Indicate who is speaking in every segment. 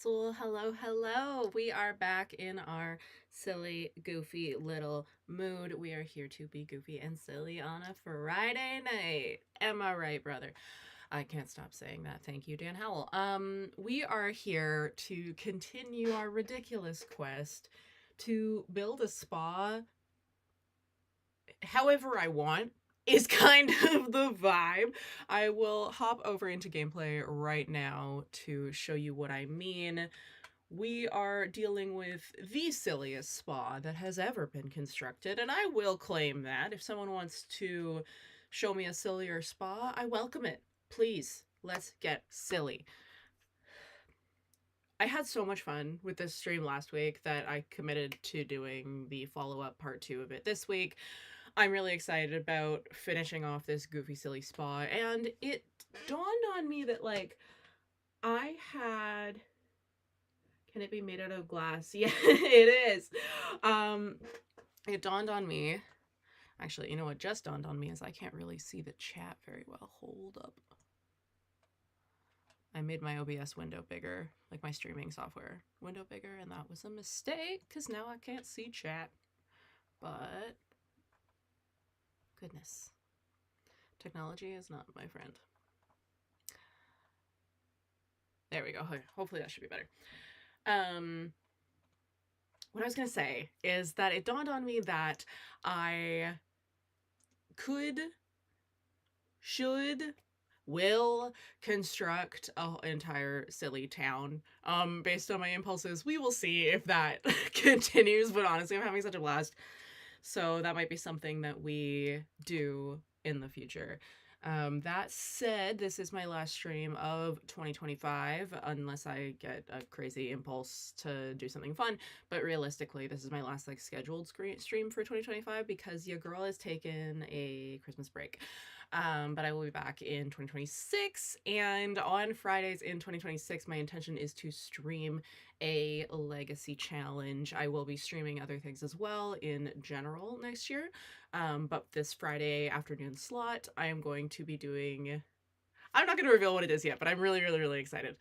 Speaker 1: Well, hello. We are back in our silly, goofy little mood. We are here to be goofy and silly on a Friday night. Am I right, brother? I can't stop saying that. Thank you, Dan Howell. We are here to continue our ridiculous quest to build a spa however I want is kind of the vibe. I will hop over into gameplay right now to show you what I mean. We are dealing with the silliest spa that has ever been constructed, and I will claim that. If someone wants to show me a sillier spa, I welcome it. Please, let's get silly. I had so much fun with this stream last week that I committed to doing the follow-up part 2 of it this week. I'm really excited about finishing off this goofy silly spa, and it dawned on me that like I had, can it be made out of glass? Yeah, it is. It dawned on me, actually, you know what just dawned on me is I can't really see the chat very well. Hold up. I made my OBS window bigger, like my streaming software window bigger, and that was a mistake because now I can't see chat. But goodness, technology is not my friend. There we go. Hopefully that should be better. What I was going to say is that it dawned on me that I could, should, will construct an entire silly town based on my impulses. We will see if that continues, but honestly, I'm having such a blast. So that might be something that we do in the future. That said, this is my last stream of 2025, unless I get a crazy impulse to do something fun. But realistically, this is my last like scheduled stream for 2025 because your girl has taken a Christmas break. But I will be back in 2026, and on Fridays in 2026, my intention is to stream a legacy challenge. I will be streaming other things as well in general next year. But this Friday afternoon slot, I am going to be doing, I'm not going to reveal what it is yet, but I'm really excited.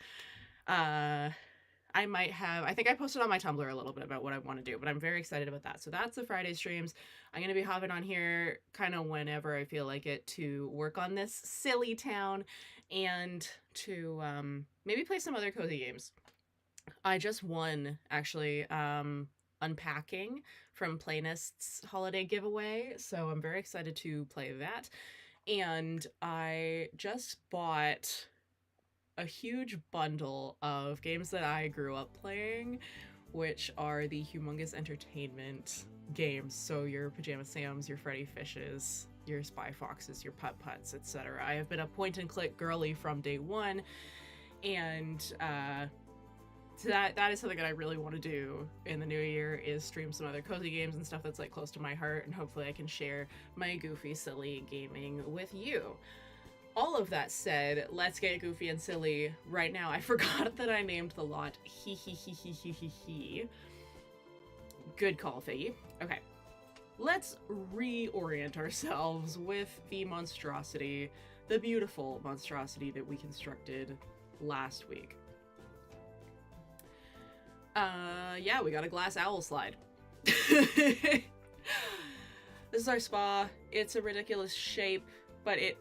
Speaker 1: I might have, I think I posted on my Tumblr a little bit about what I want to do, but I'm very excited about that. So that's the Friday streams. I'm going to be hopping on here kind of whenever I feel like it to work on this silly town and to maybe play some other cozy games. I just won, actually, Unpacking from Planist's holiday giveaway, so I'm very excited to play that. And I just bought a huge bundle of games that I grew up playing, which are the Humongous Entertainment games. So your Pajama Sams, your Freddy Fishes, your Spy Foxes, your Putt Putts, etc. I have been a point and click girly from day one, and so that is something that I really want to do in the new year, is stream some other cozy games and stuff that's like close to my heart, and hopefully I can share my goofy, silly gaming with you. All of that said, let's get goofy and silly right now. I forgot that I named the lot he. Good call, Figgy. Okay. Let's reorient ourselves with the monstrosity, the beautiful monstrosity that we constructed last week. Yeah, we got a glass owl slide. This is our spa. It's a ridiculous shape, but it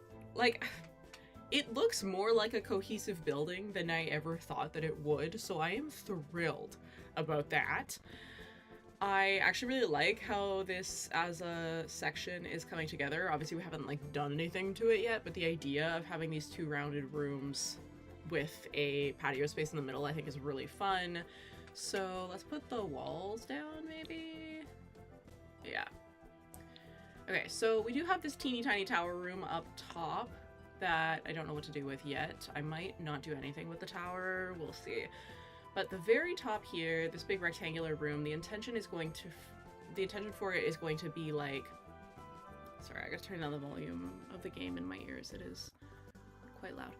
Speaker 1: looks more like a cohesive building than I ever thought that it would, so I am thrilled about that. I actually really like how this as a section is coming together. Obviously we haven't like done anything to it yet, but the idea of having these two rounded rooms with a patio space in the middle I think is really fun. So let's put the walls down, maybe? Yeah. Okay, so we do have this teeny tiny tower room up top that I don't know what to do with yet. I might not do anything with the tower, we'll see. But the very top here, this big rectangular room, the intention for it is going to be like, sorry, I gotta turn down the volume of the game in my ears, it is quite loud.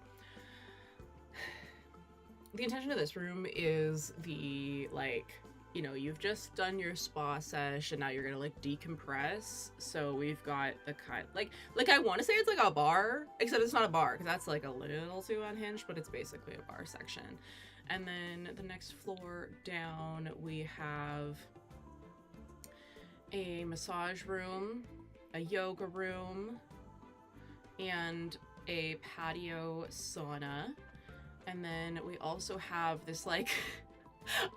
Speaker 1: The intention of this room is the, like, you know, you've just done your spa sesh and now you're gonna like decompress. So we've got the kind, like I want to say it's like a bar, except it's not a bar because that's like a little too unhinged, but it's basically a bar section. And then the next floor down, we have a massage room, a yoga room, and a patio sauna. And then we also have this like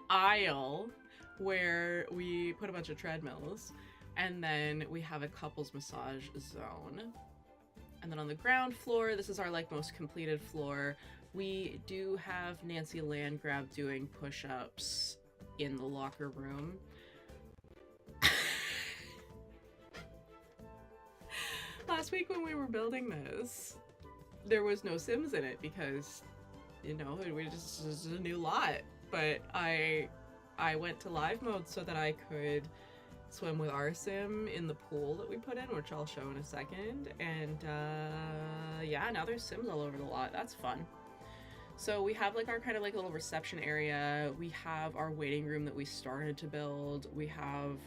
Speaker 1: aisle where we put a bunch of treadmills, and then we have a couples massage zone. And then on the ground floor, this is our like most completed floor, we do have Nancy Landgrab doing push-ups in the locker room. Last week when we were building this, there was no Sims in it because, you know, it was just a new lot. But I went to live mode so that I could swim with our sim in the pool that we put in, which I'll show in a second. And yeah, now there's Sims all over the lot. That's fun. So we have like our kind of like little reception area. We have our waiting room that we started to build. We have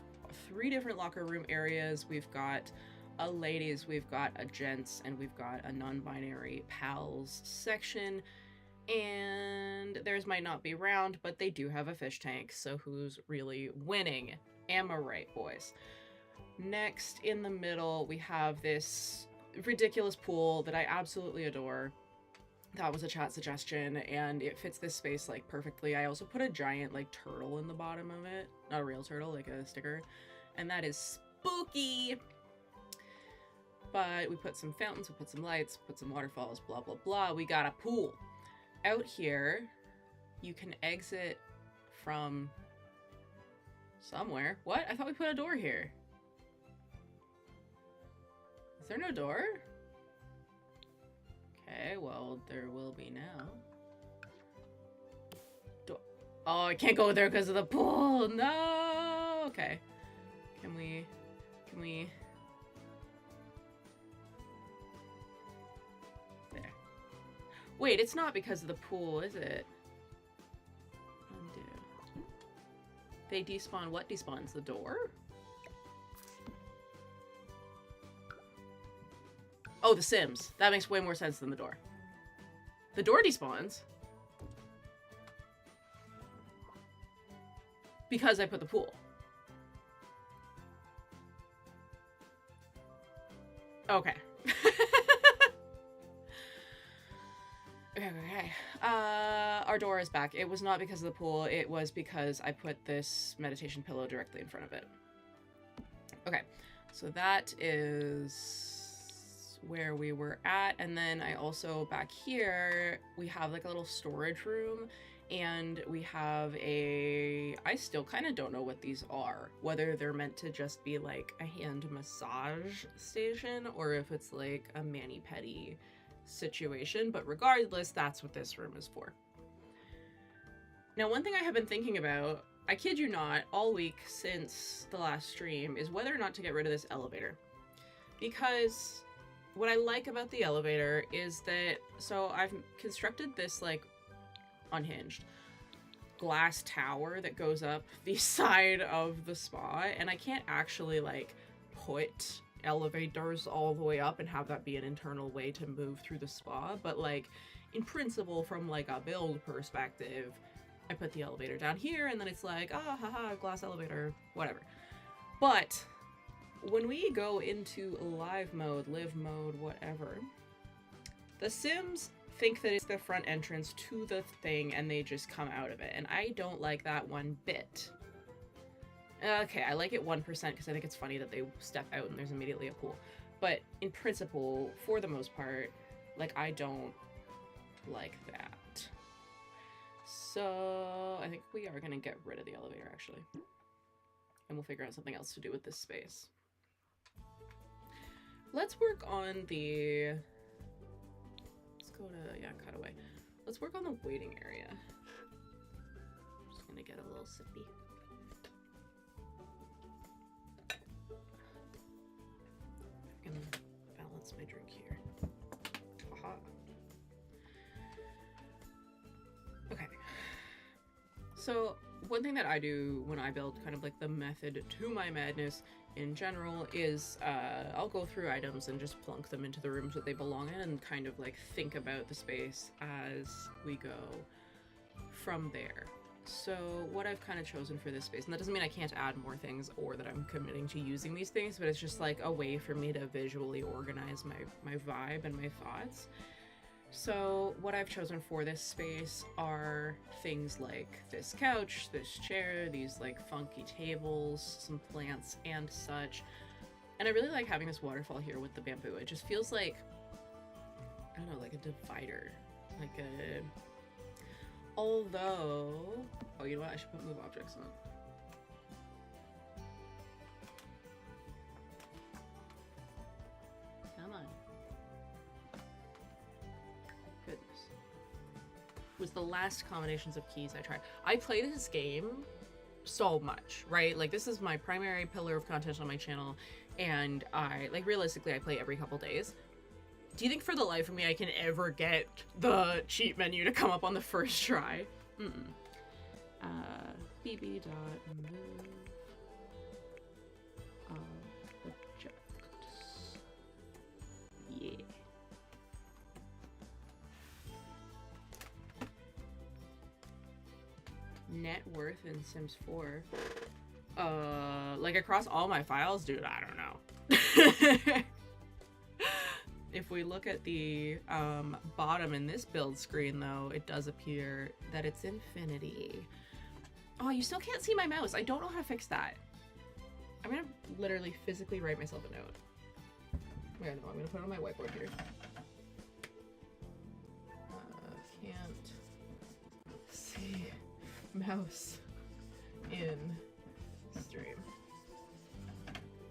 Speaker 1: 3 different locker room areas. We've got a ladies, we've got a gents, and we've got a non-binary pals section. And theirs might not be round, but they do have a fish tank, so who's really winning? Am I right, boys? Next, in the middle, we have this ridiculous pool that I absolutely adore. That was a chat suggestion, and it fits this space like perfectly. I also put a giant like turtle in the bottom of it. Not a real turtle, like a sticker. And that is spooky! But we put some fountains, we put some lights, put some waterfalls, blah, blah, blah. We got a pool. Out here, you can exit from somewhere. What? I thought we put a door here. Is there no door? Okay, well, there will be now. Oh, I can't go there because of the pool. No! Okay. Can we... There. Wait, it's not because of the pool, is it? Undo. They despawn. What despawns? The door? Oh, the Sims. That makes way more sense than the door. The door despawns. Because I put the pool. Okay. Okay. Our door is back. It was not because of the pool. It was because I put this meditation pillow directly in front of it. Okay. So that is where we were at. And then I also, back here, we have like a little storage room. And we have I still kind of don't know what these are. Whether they're meant to just be like a hand massage station or if it's like a mani-pedi situation. But regardless, that's what this room is for. Now, one thing I have been thinking about, I kid you not, all week since the last stream is whether or not to get rid of this elevator. Because what I like about the elevator is that, so I've constructed this like unhinged glass tower that goes up the side of the spa, and I can't actually like put elevators all the way up and have that be an internal way to move through the spa, but like in principle, from like a build perspective, I put the elevator down here and then it's like, ah, haha, glass elevator, whatever. But when we go into live mode, live mode, whatever, the Sims think that it's the front entrance to the thing and they just come out of it, and I don't like that one bit. Okay, I like it 1% because I think it's funny that they step out and there's immediately a pool, but in principle, for the most part, like, I don't like that. So I think we are gonna get rid of the elevator actually, and we'll figure out something else to do with this space. Let's work on the, let's go to, yeah, cutaway. Let's work on the waiting area. I'm just gonna get a little sippy. I can balance my drink here. Haha. Okay. So one thing that I do when I build kind of like the method to my madness in general is I'll go through items and just plunk them into the rooms that they belong in and kind of like think about the space as we go. from there. So what I've kind of chosen for this space, and that doesn't mean I can't add more things or that I'm committing to using these things, but it's just like a way for me to visually organize my vibe and my thoughts. So what I've chosen for this space are things like this couch, this chair, these like funky tables, some plants and such. And I really like having this waterfall here with the bamboo. It just feels like, I don't know, like a divider. Like a... Although... Oh, you know what? I should put move objects on. Come on. Goodness. Was the last combinations of keys I tried. I play this game so much, right? Like, this is my primary pillar of content on my channel, and I, like, realistically, I play every couple days. Do you think for the life of me I can ever get the cheat menu to come up on the first try? bb dot move objects. Yeah. Net worth in Sims 4. Like across all my files, dude, I don't know. If we look at the bottom in this build screen, though, it does appear that it's infinity. Oh, you still can't see my mouse. I don't know how to fix that. I'm gonna literally physically write myself a note. Yeah, no, I'm gonna put it on my whiteboard here. Can't see mouse in stream.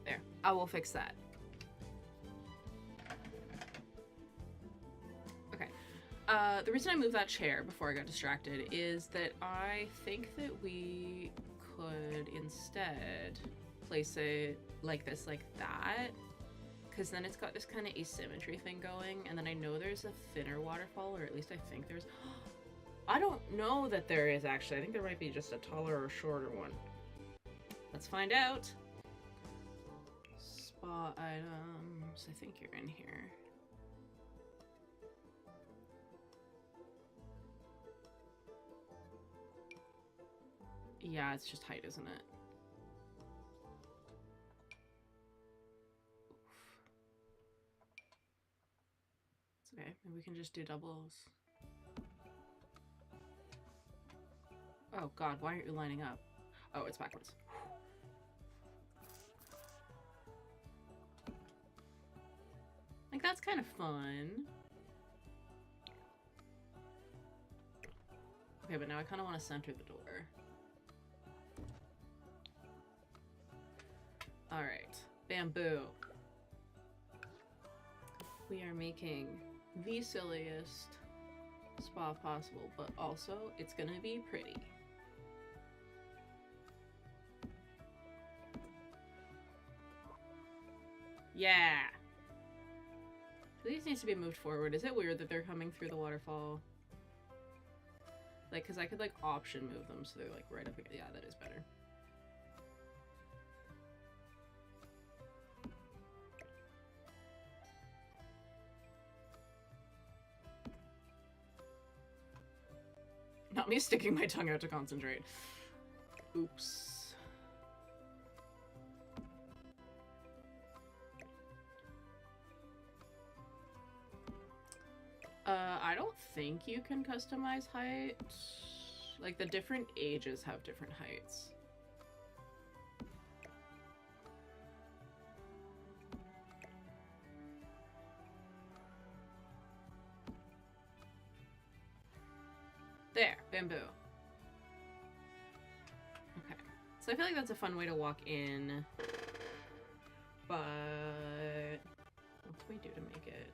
Speaker 1: There, I will fix that. The reason I moved that chair before I got distracted is that I think that we could instead place it like this, like that, because then it's got this kind of asymmetry thing going, and then I know there's a thinner waterfall, or at least I think there's... I don't know that there is, actually. I think there might be just a taller or shorter one. Let's find out. Spa items, I think you're in here. Yeah, it's just height, isn't it? Oof. It's okay. Maybe we can just do doubles. Oh god, why aren't you lining up? Oh, it's backwards. Like, that's kind of fun. Okay, but now I kind of want to center the door. Alright, bamboo. We are making the silliest spa possible, but also it's gonna be pretty. Yeah! So these needs to be moved forward. Is it weird that they're coming through the waterfall? Like, cause I could like option move them so they're like right up here. Yeah, that is better. Not me sticking my tongue out to concentrate. Oops. I don't think you can customize height. Like, the different ages have different heights. There, bamboo. Okay, so I feel like that's a fun way to walk in, but what can we do to make it?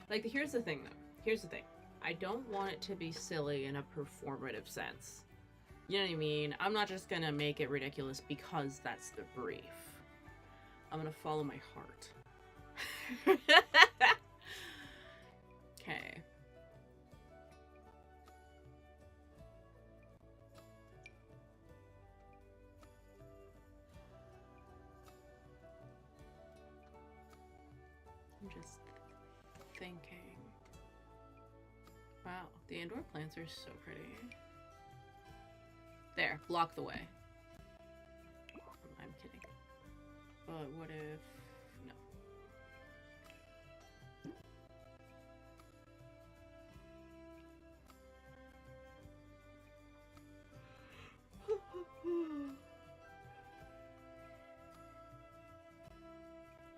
Speaker 1: Like, here's the thing, though. Here's the thing. I don't want it to be silly in a performative sense. You know what I mean? I'm not just gonna make it ridiculous because that's the brief. I'm gonna follow my heart. Okay. I'm just thinking. Wow, the indoor plants are so pretty. There, block the way. I'm kidding. But what if... no.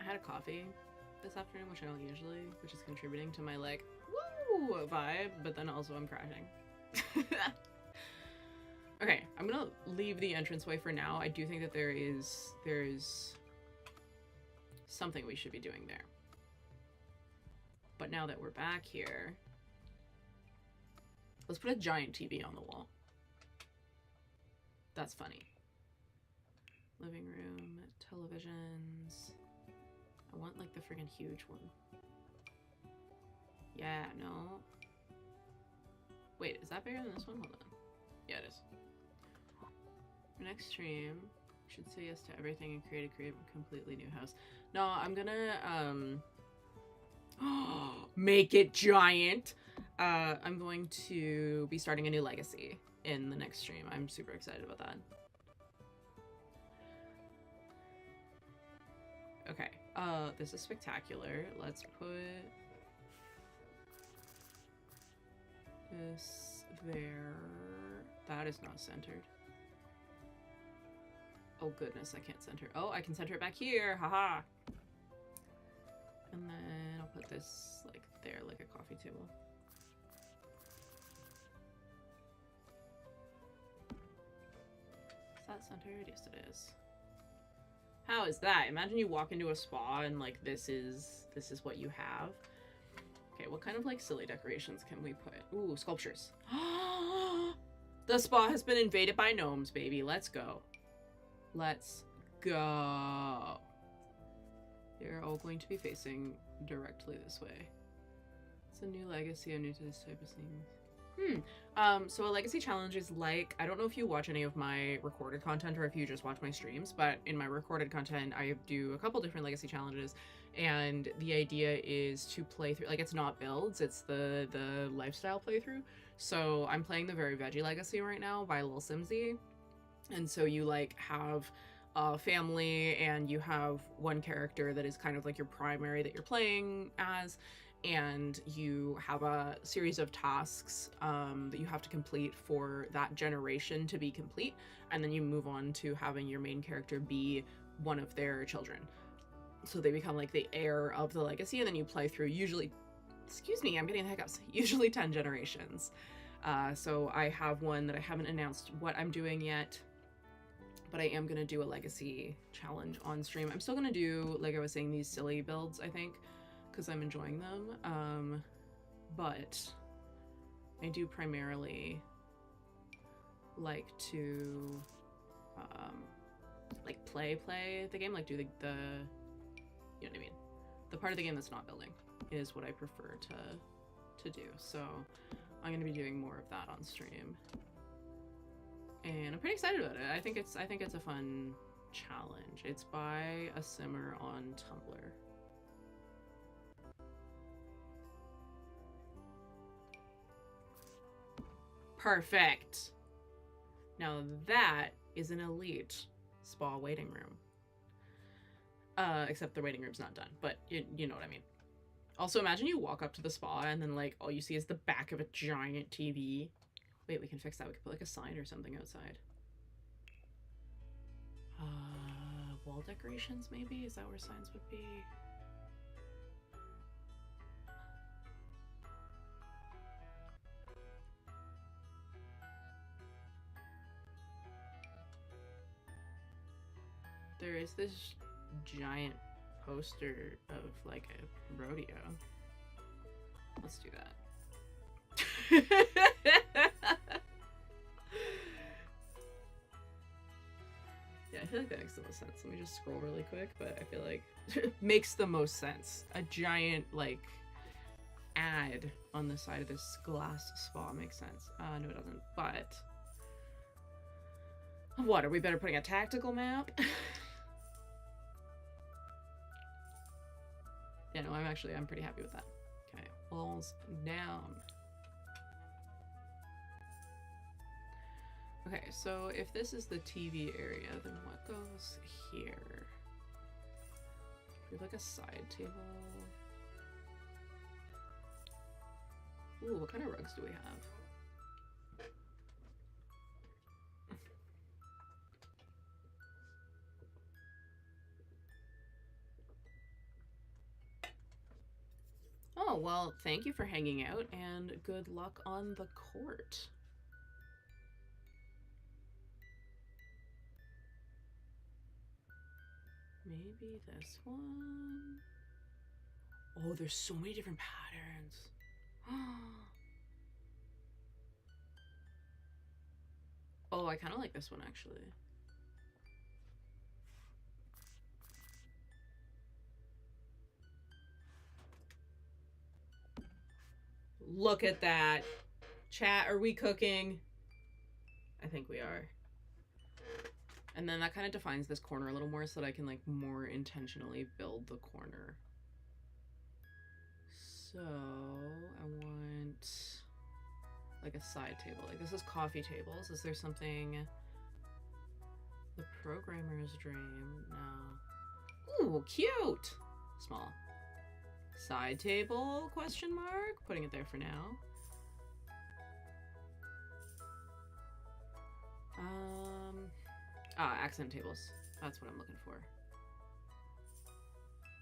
Speaker 1: I had a coffee this afternoon, which I don't usually, which is contributing to my like, woo vibe, but then also I'm crashing. Okay, I'm gonna leave the entranceway for now. I do think that there is something we should be doing there. But now that we're back here, let's put a giant TV on the wall. That's funny. Living room, televisions. I want like the friggin' huge one. Yeah, no. Wait, is that bigger than this one? Hold on. Yeah, it is. Next stream, should say yes to everything and create a completely new house. No, I'm gonna make it giant. I'm going to be starting a new legacy in the next stream. I'm super excited about that. Okay, this is spectacular. Let's put this there. That is not centered. Oh goodness, I can't center. Oh, I can center it back here. Haha. And then I'll put this like there, like a coffee table. Is that centered? Yes, it is. How is that? Imagine you walk into a spa and like this is what you have. Okay, what kind of like silly decorations can we put? Ooh, sculptures. The spa has been invaded by gnomes, baby. Let's go. Let's go. They're all going to be facing directly this way. It's a new legacy. I'm new to this type of thing. So a legacy challenge is like, I don't know if you watch any of my recorded content or if you just watch my streams, but in my recorded content, I do a couple different legacy challenges, and the idea is to play through, like, it's not builds, it's the lifestyle playthrough. So I'm playing the Very Veggie Legacy right now by Lil Simsy. And so you like have a family and you have one character that is kind of like your primary that you're playing as, and you have a series of tasks that you have to complete for that generation to be complete, and then you move on to having your main character be one of their children. So they become like the heir of the legacy, and then you play through usually, excuse me, I'm getting the hiccups, usually 10 generations. So I have one that I haven't announced what I'm doing yet, but I am going to do a legacy challenge on stream. I'm still going to do, like I was saying, these silly builds, I think, because I'm enjoying them. But I do primarily like to like play the game, like do the you know what I mean? The part of the game that's not building is what I prefer to do. So I'm going to be doing more of that on stream. And I'm pretty excited about it. I think it's a fun challenge. It's by a simmer on Tumblr. Perfect. Now that is an elite spa waiting room. Except the waiting room's not done, but you know what I mean. Also, imagine you walk up to the spa and then like all you see is the back of a giant TV. Wait, we can fix that. We can put like a sign or something outside. Wall decorations maybe? Is that where signs would be? There is this giant poster of like a rodeo. Let's do that. Yeah, I feel like that makes the most sense. Let me just scroll really quick, but I feel like it makes the most sense. A giant like ad on the side of this glass spa makes sense. No it doesn't, but what, are we better putting a tactical map? Yeah, no, I'm pretty happy with that. Okay, walls down. Okay, so if this is the TV area, then what goes here? We have like a side table. Ooh, what kind of rugs do we have? Oh, well, thank you for hanging out, and good luck on the court. Maybe this one? Oh, there's so many different patterns. Oh, I kind of like this one, actually. Look at that. Chat, are we cooking? I think we are. And then that kind of defines this corner a little more so that I can like more intentionally build the corner. So I want like a side table. Like this is coffee tables. Is there something? The programmer's dream? No. Ooh, cute. Small. Side table? Question mark. Putting it there for now. Accent tables. That's what I'm looking for.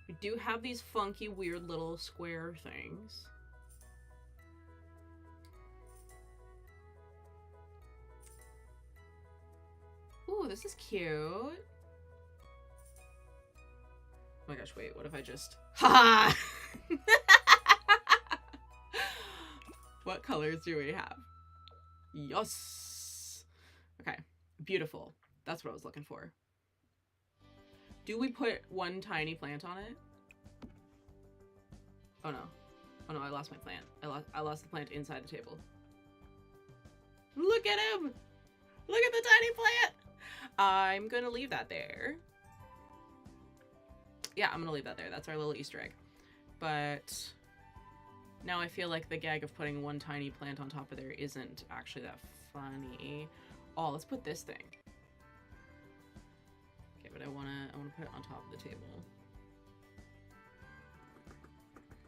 Speaker 1: We do have these funky, weird little square things. Ooh, this is cute. Oh my gosh, wait, what if I just... Ha! What colors do we have? Yes! Okay, beautiful. That's what I was looking for. Do we put one tiny plant on it? Oh no. Oh no, I lost my plant. I lost the plant inside the table. Look at him! Look at the tiny plant! I'm gonna leave that there. Yeah, I'm gonna leave that there. That's our little Easter egg. But now I feel like the gag of putting one tiny plant on top of there isn't actually that funny. Oh, let's put this thing. Okay, but I wanna put it on top of the table.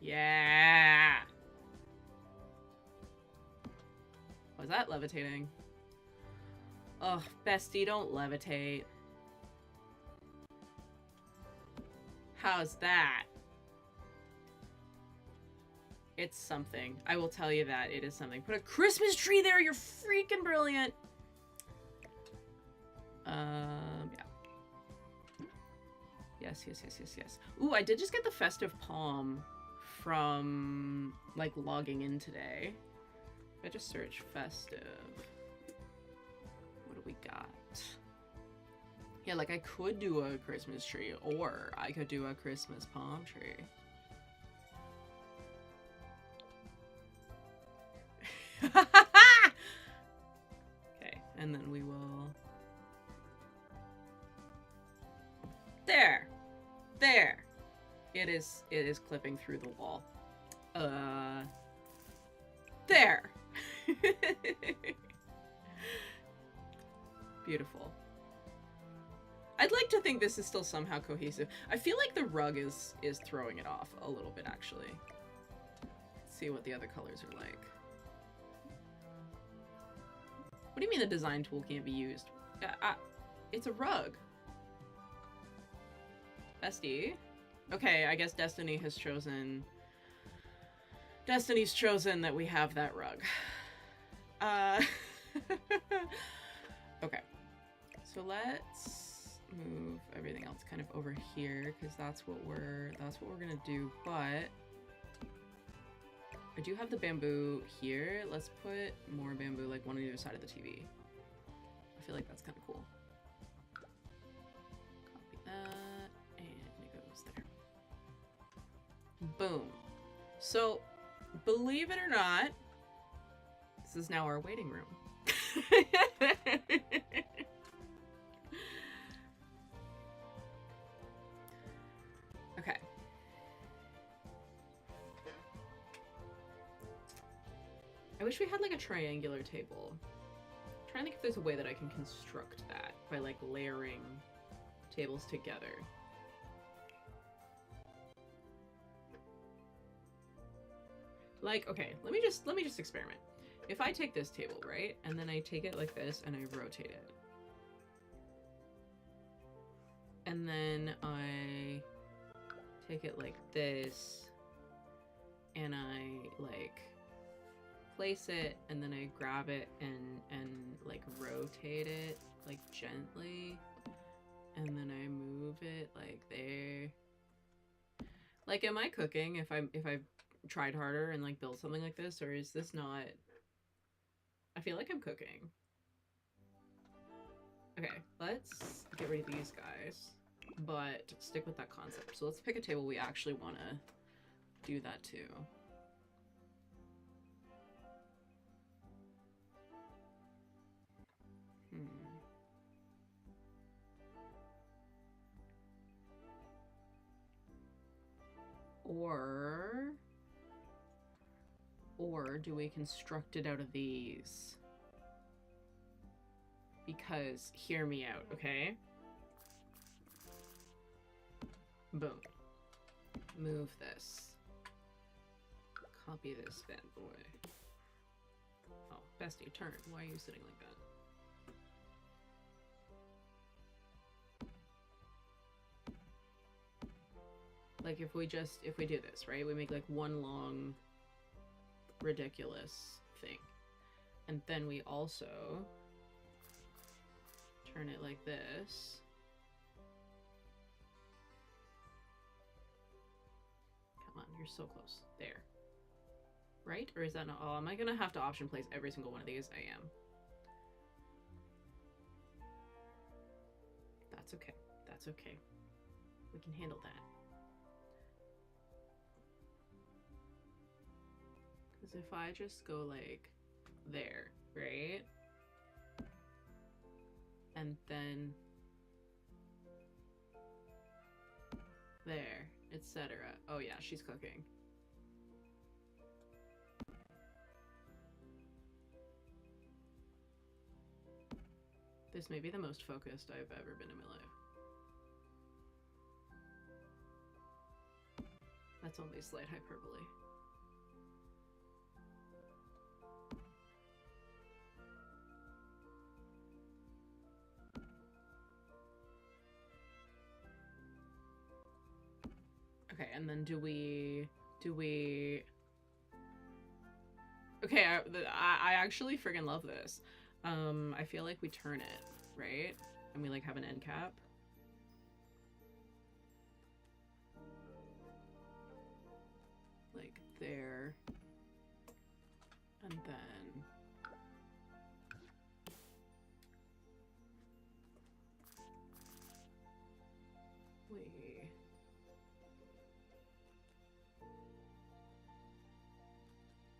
Speaker 1: Yeah! Was that levitating? Ugh, bestie, don't levitate. How's that? It's something. I will tell you that. It is something. Put a Christmas tree there! You're freaking brilliant! Yeah. Yes. Ooh, I did just get the festive palm from, like, logging in today. If I just search festive, what do we got? Yeah, like, I could do a Christmas tree, or I could do a Christmas palm tree. Okay, and then we will... There! There! It is clipping through the wall. There! Beautiful. I'd like to think this is still somehow cohesive. I feel like the rug is throwing it off a little bit, actually. Let's see what the other colors are like. What do you mean the design tool can't be used? It's a rug. Bestie. Okay, I guess Destiny has chosen... Destiny's chosen that we have that rug. Okay. So let's move everything else kind of over here, because that's what we're gonna do, but I do have the bamboo here. Let's put more bamboo, like one on either side of the TV. I feel like that's kind of cool. Copy that, and it goes there. Boom. So, believe it or not, this is now our waiting room. Okay. I wish we had like a triangular table. trying to think if there's a way that I can construct that by like layering tables together. Like, okay, let me just experiment. If I take this table, right, and then I take it like this and I rotate it, and then I take it like this and I like place it, and then I grab it and like rotate it like gently, and then I move it like there. Like, am I cooking if I tried harder and like build something like this, or is this not? I feel like I'm cooking. Okay, let's get rid of these guys, but stick with that concept. So let's pick a table we actually want to do that to. Or do we construct it out of these? Because, hear me out, okay? Boom. Move this. Copy this bad boy. Oh, bestie, turn. Why are you sitting like that? Like, if we do this, right? We make like one long ridiculous thing. And then we also turn it like this. Come on, you're so close. There. Right? Or is that not all? Am I gonna have to option place every single one of these? I am. That's okay. That's okay. We can handle that. Because if I just go like there, right? And then there, etc. Oh yeah, she's cooking. This may be the most focused I've ever been in my life. That's only slight hyperbole. Okay, and then do we... Okay, I actually friggin' love this. I feel like we turn it, right? And we like have an end cap. Like there. And then...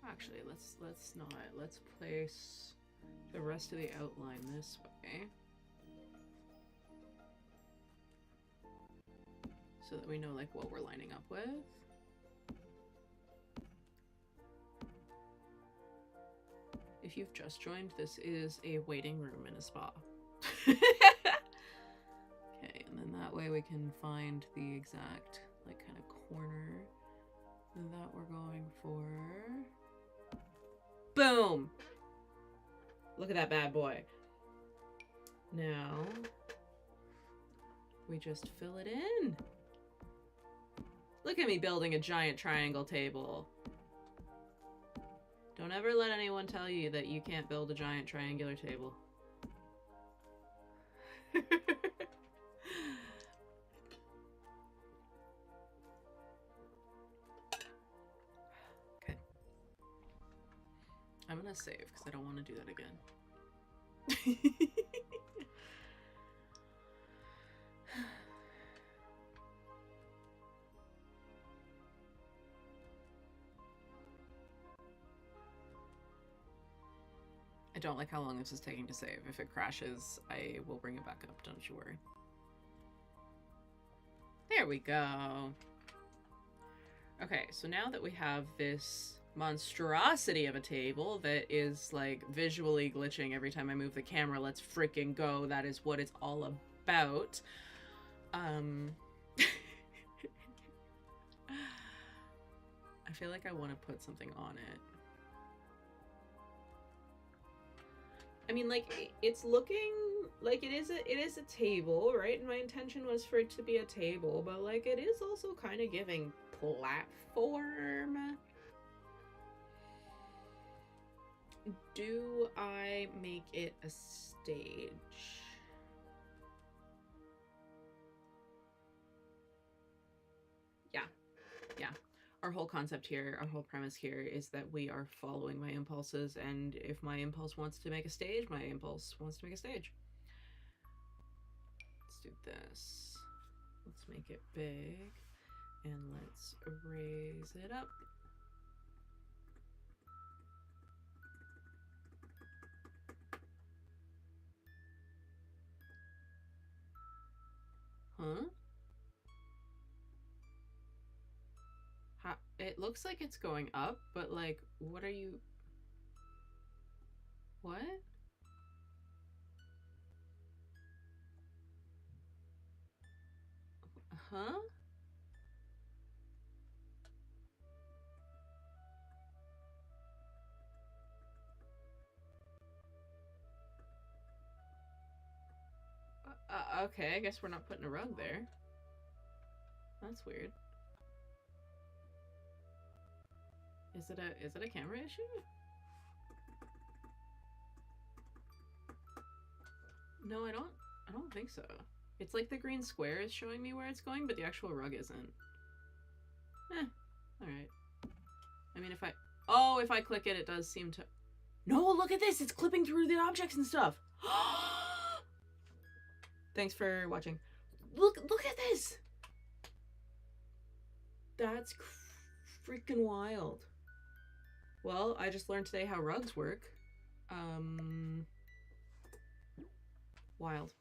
Speaker 1: Actually, let's not. Let's place the rest of the outline this way. So that we know like what we're lining up with. If you've just joined, this is a waiting room in a spa. Okay, and then that way we can find the exact like kind of corner that we're going for. Boom! Look at that bad boy. Now, we just fill it in. Look at me building a giant triangle table. Don't ever let anyone tell you that you can't build a giant triangular table. Okay. I'm gonna save because I don't want to do that again. I don't like how long this is taking to save. If it crashes, I will bring it back up, don't you worry. There we go. Okay, so now that we have this monstrosity of a table that is like visually glitching every time I move the camera. Let's freaking go. That is what it's all about. I feel like I want to put something on it. I mean, like, it's looking like it is a table, right? And my intention was for it to be a table, but like it is also kind of giving platform. Do I make it a stage? Yeah. Our whole concept here, our whole premise here is that we are following my impulses, and if my impulse wants to make a stage, my impulse wants to make a stage. Let's do this. Let's make it big, and let's raise it up. Huh? It looks like it's going up, but like, what are you... What? Huh? Okay, I guess we're not putting a rug there. That's weird. Is it a camera issue? No, I don't think so. It's like the green square is showing me where it's going, but the actual rug isn't. Alright. I mean, if I click it, it does seem to... No, look at this! It's clipping through the objects and stuff! Thanks for watching. Look at this! That's freaking wild. Well, I just learned today how rugs work. Wild.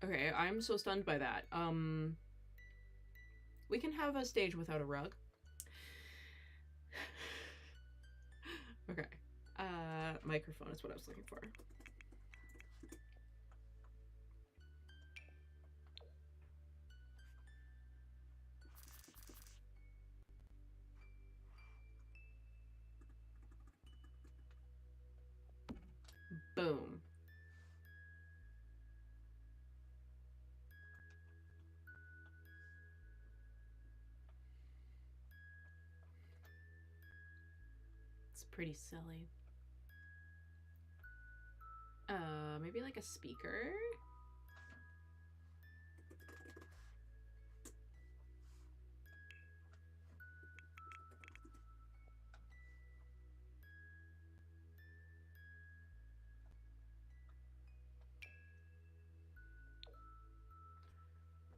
Speaker 1: Okay, I'm so stunned by that. We can have a stage without a rug. Okay. Microphone is what I was looking for. Boom. It's pretty silly. Maybe like a speaker?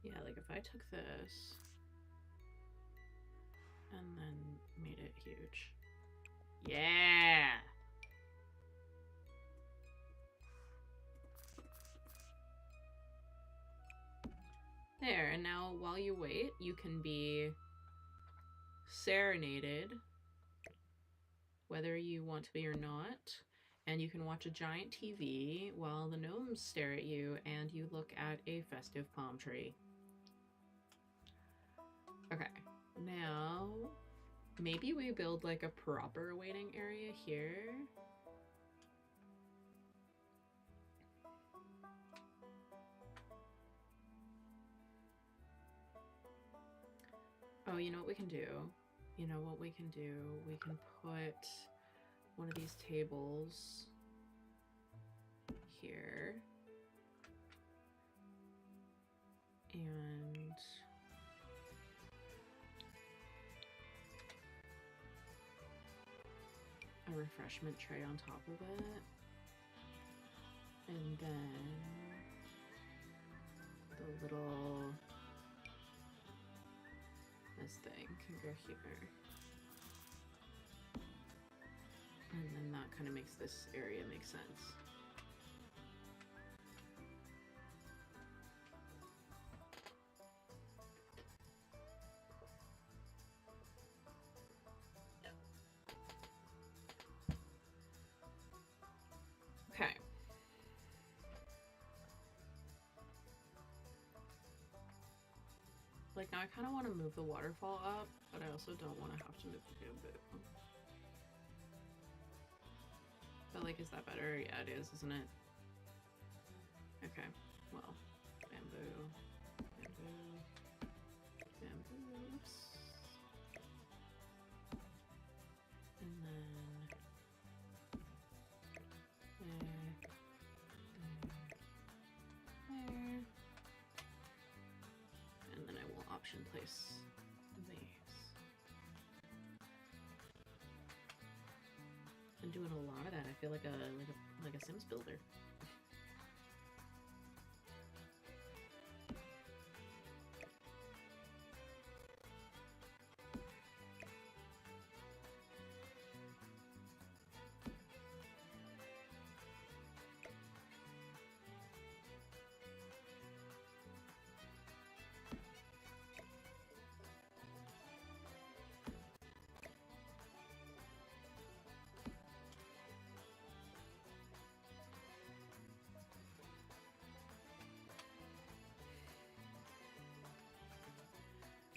Speaker 1: Yeah, like if I took this and then made it huge. Yeah! There, and now while you wait, you can be serenaded, whether you want to be or not, and you can watch a giant TV while the gnomes stare at you and you look at a festive palm tree. Okay, now maybe we build like a proper waiting area here. Oh, you know what we can do? You know what we can do? We can put one of these tables here. And a refreshment tray on top of it. And then the little... this thing can go here. And then that kind of makes this area make sense. Like, now I kind of want to move the waterfall up, but I also don't want to have to move the bamboo. But, like, is that better? Yeah, it is, isn't it? Okay, well, bamboo, bamboo, bamboo, oops. And then there. And then I will option place these. I'm doing a lot of that. I feel like a Sims builder.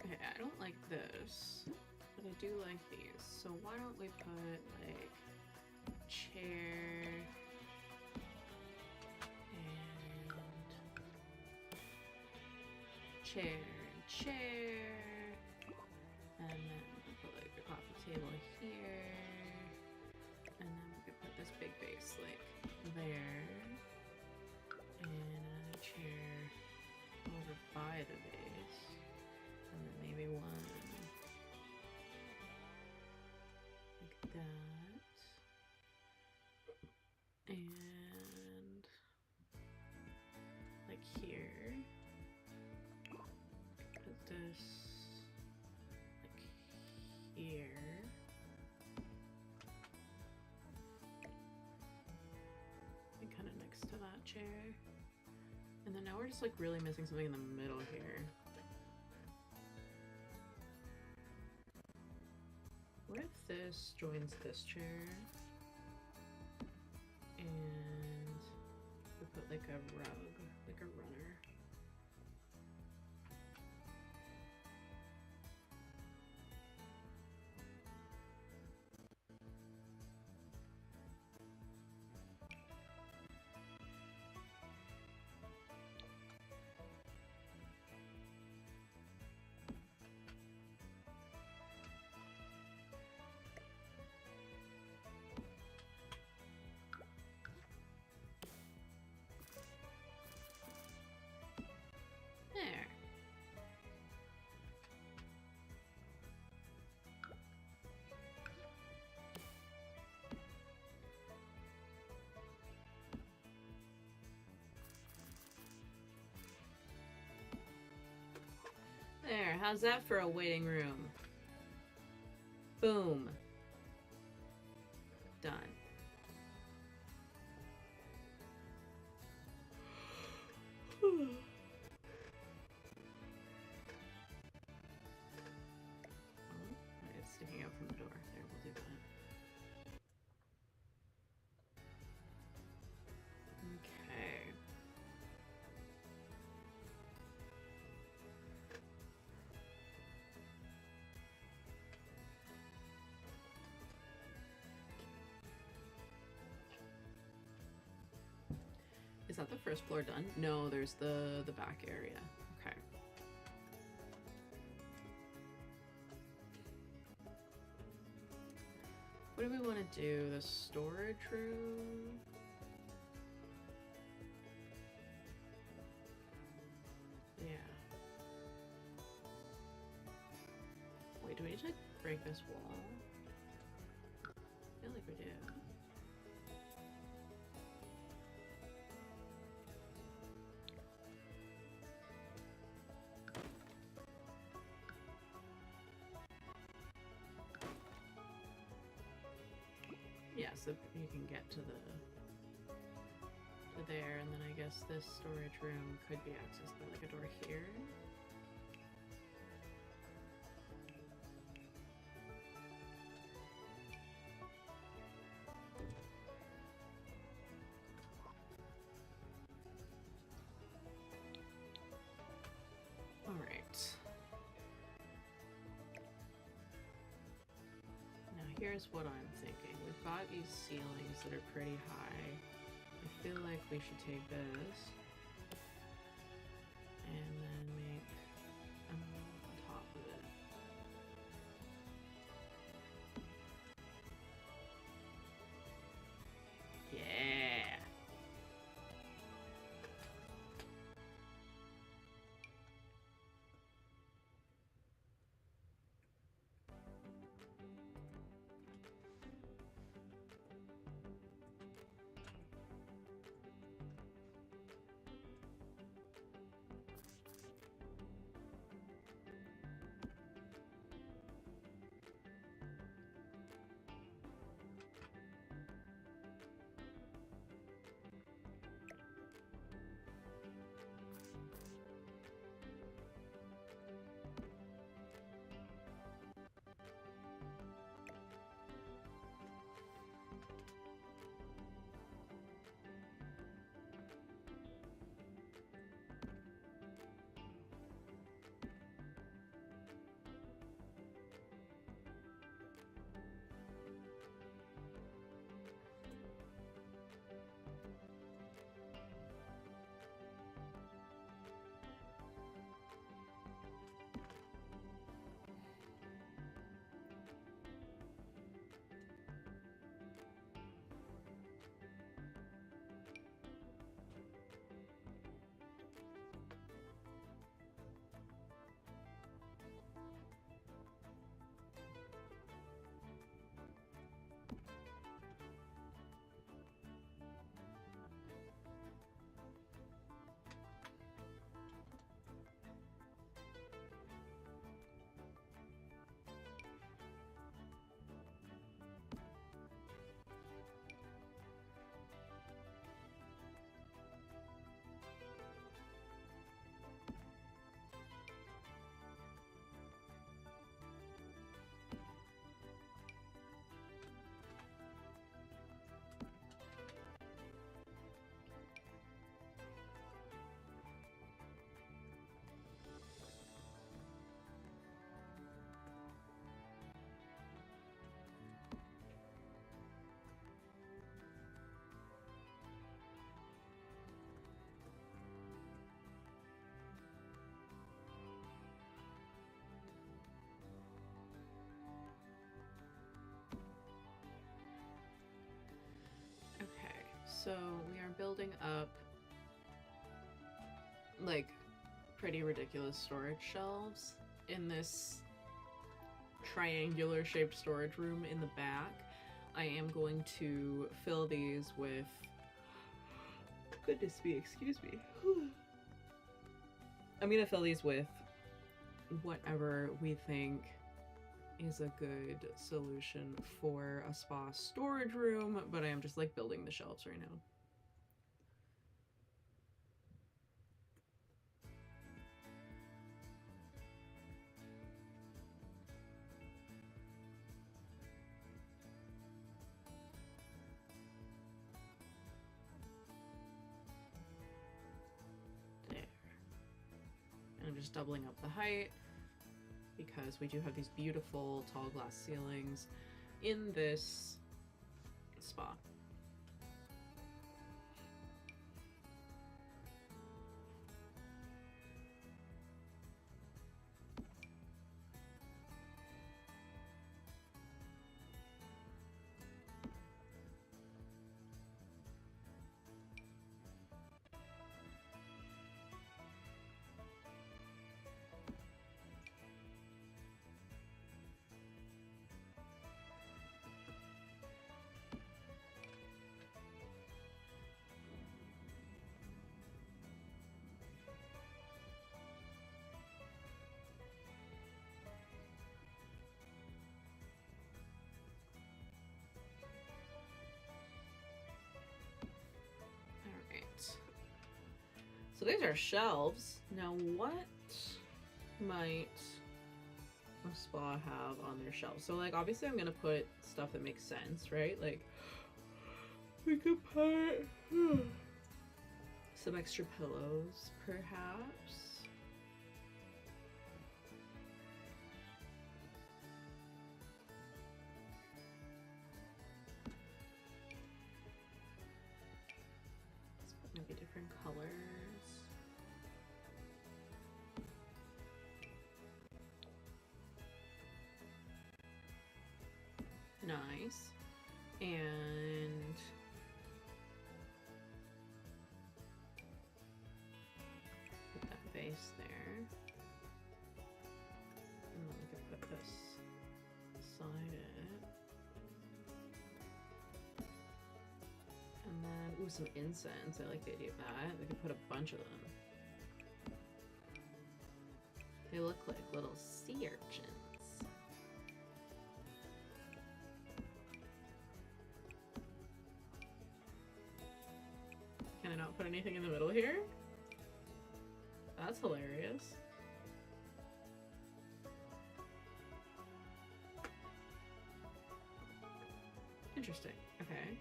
Speaker 1: Okay, I don't like this, but I do like these. So why don't we put like chair and chair and chair, and then we put like a coffee table here, and then we could put this big base like there, and another chair over by the base. And then maybe one like that. And like here. Put this like here. And kind of next to that chair. And then now we're just like really missing something in the middle here. What if this joins this chair and we put like a rug, like a runner? There. There, how's that for a waiting room? Boom. Done. It's sticking out from the door. There, we'll do that. Okay. Is that the first floor done? No, there's the back area. Okay. What do we want to do? The storage room? Yeah. Wait, do we need to break this wall? I feel like we do. Yeah, so you can get to there, and then I guess this storage room could be accessed by like a door here. All right. here's what I'm thinking. We've got these ceilings that are pretty high. I feel like we should take this and then make a moon on top of it. Yeah. So we are building up like pretty ridiculous storage shelves in this triangular shaped storage room in the back. I am going to fill these with, goodness me, excuse me. I'm gonna fill these with whatever we think is a good solution for a spa storage room, but I am just like building the shelves right now. There. And I'm just doubling up the height, because we do have these beautiful tall glass ceilings in this spa. So these are shelves. Now what might a spa have on their shelves? So like obviously I'm gonna put stuff that makes sense, right? Like we could put some extra pillows perhaps. Nice. And put that vase there. And then we can put this beside it. And then, ooh, some incense. I like the idea of that. We could put a bunch of them. They look like little sea urchins. Can I not put anything in the middle here? That's hilarious. Interesting. Okay.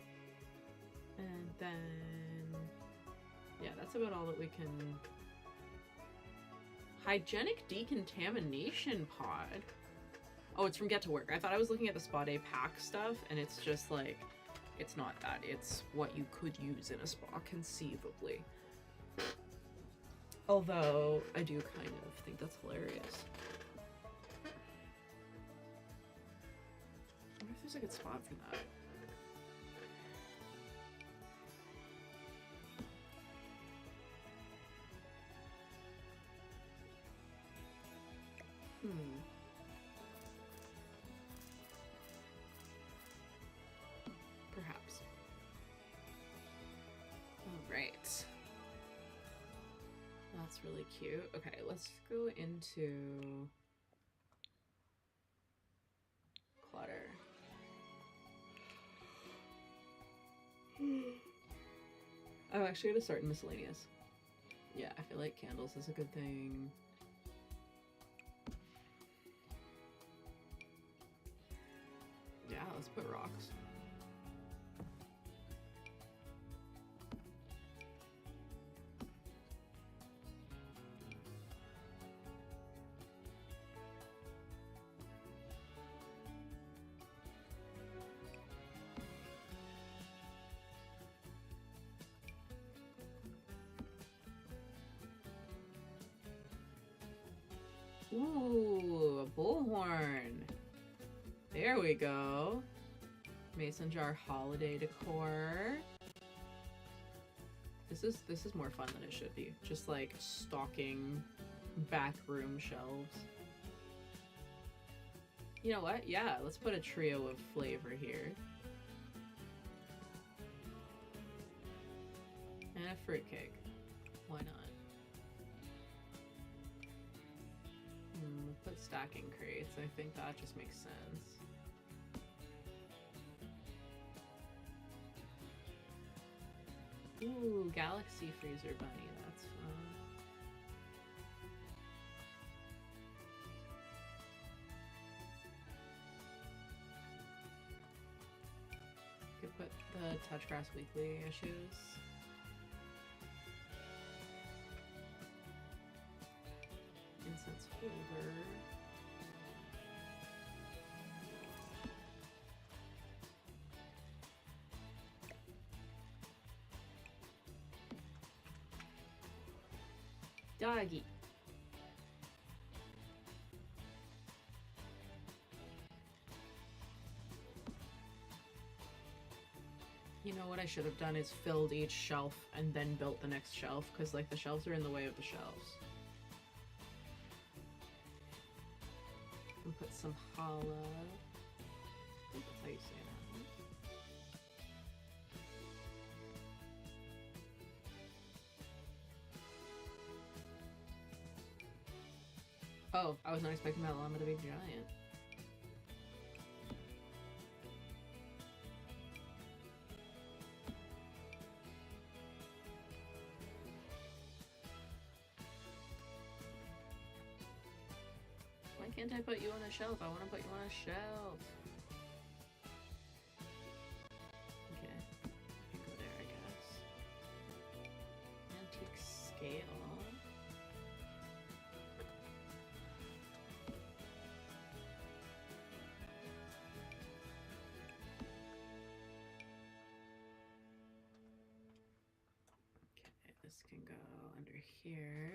Speaker 1: And then, yeah, that's about all that we can. Hygienic decontamination pod. Oh, it's from Get to Work. I thought I was looking at the spa day pack stuff, and it's just like, it's not that. It's what you could use in a spa, conceivably. Although, I do kind of think that's hilarious. I wonder if there's a good spot for that. Perhaps. All right. That's really cute. Okay, let's go into clutter. I'm actually gonna start in miscellaneous. Yeah, I feel like candles is a good thing. Yeah, let's put rocks. Ooh, a bullhorn. There we go. Mason jar holiday decor. This is more fun than it should be. Just like stocking back room shelves. You know what? Yeah, let's put a trio of flavor here. And a fruitcake. Why not? Put stacking crates. I think that just makes sense. Ooh, Galaxy Freezer Bunny. That's fun. Could put the Touchgrass Weekly issues. Incense holder. Doggy. You know what I should have done is filled each shelf and then built the next shelf, because like the shelves are in the way of the shelves. And put some challah. I think that's how you say that. Oh, I was not expecting that llama to be giant. Why can't I put you on a shelf? I want to put you on a shelf. Okay, I can go there, I guess. Antique scale. This can go under here.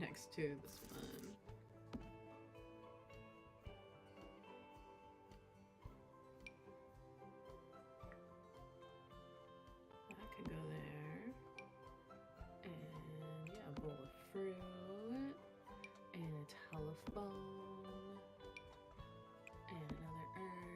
Speaker 1: Next to this one. bone. And another urn.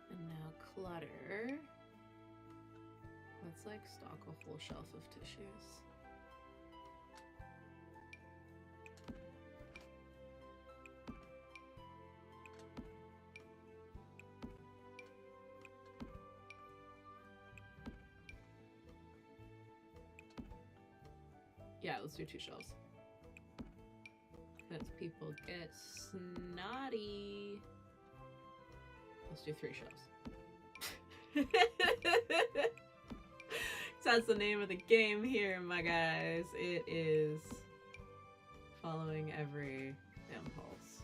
Speaker 1: And now clutter. Let's like stock a whole shelf of tissues. Yeah, let's do 2 shelves. Because people get snotty. Let's do 3 shelves. That's the name of the game here, my guys. It is following every impulse.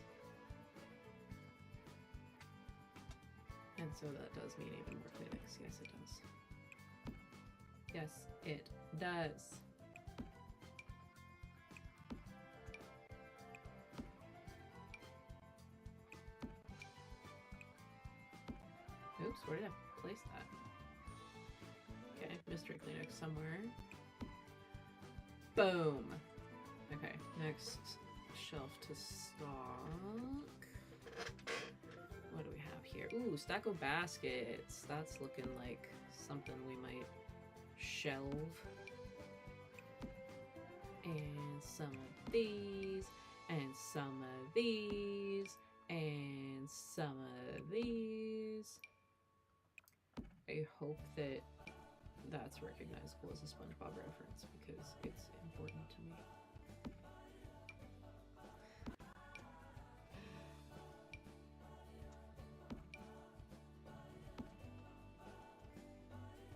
Speaker 1: And so that does mean even more clinics. Yes, it does. Yes, it does. Oops, where did I place that? Okay, mystery Kleenex somewhere. Boom. Okay, next shelf to stock. What do we have here? Ooh, stack of baskets. That's looking like something we might shelve. And some of these, and some of these, and some of these. I hope that that's recognizable as a SpongeBob reference because it's important to me.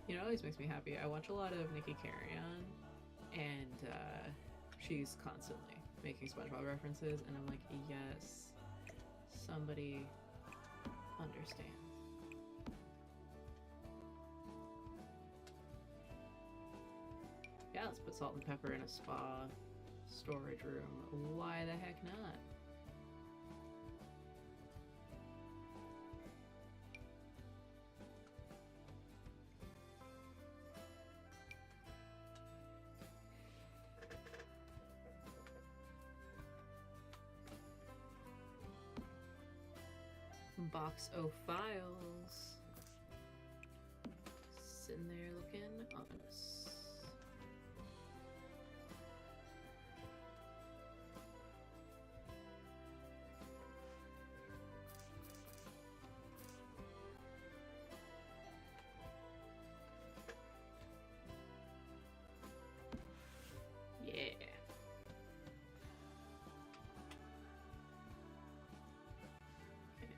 Speaker 1: You know, it always makes me happy. I watch a lot of Nikki Carrion, and she's constantly making SpongeBob references, and I'm like, yes, somebody understands. Yeah, let's put salt and pepper in a spa storage room. Why the heck not? Box O files. Sitting there looking ominous.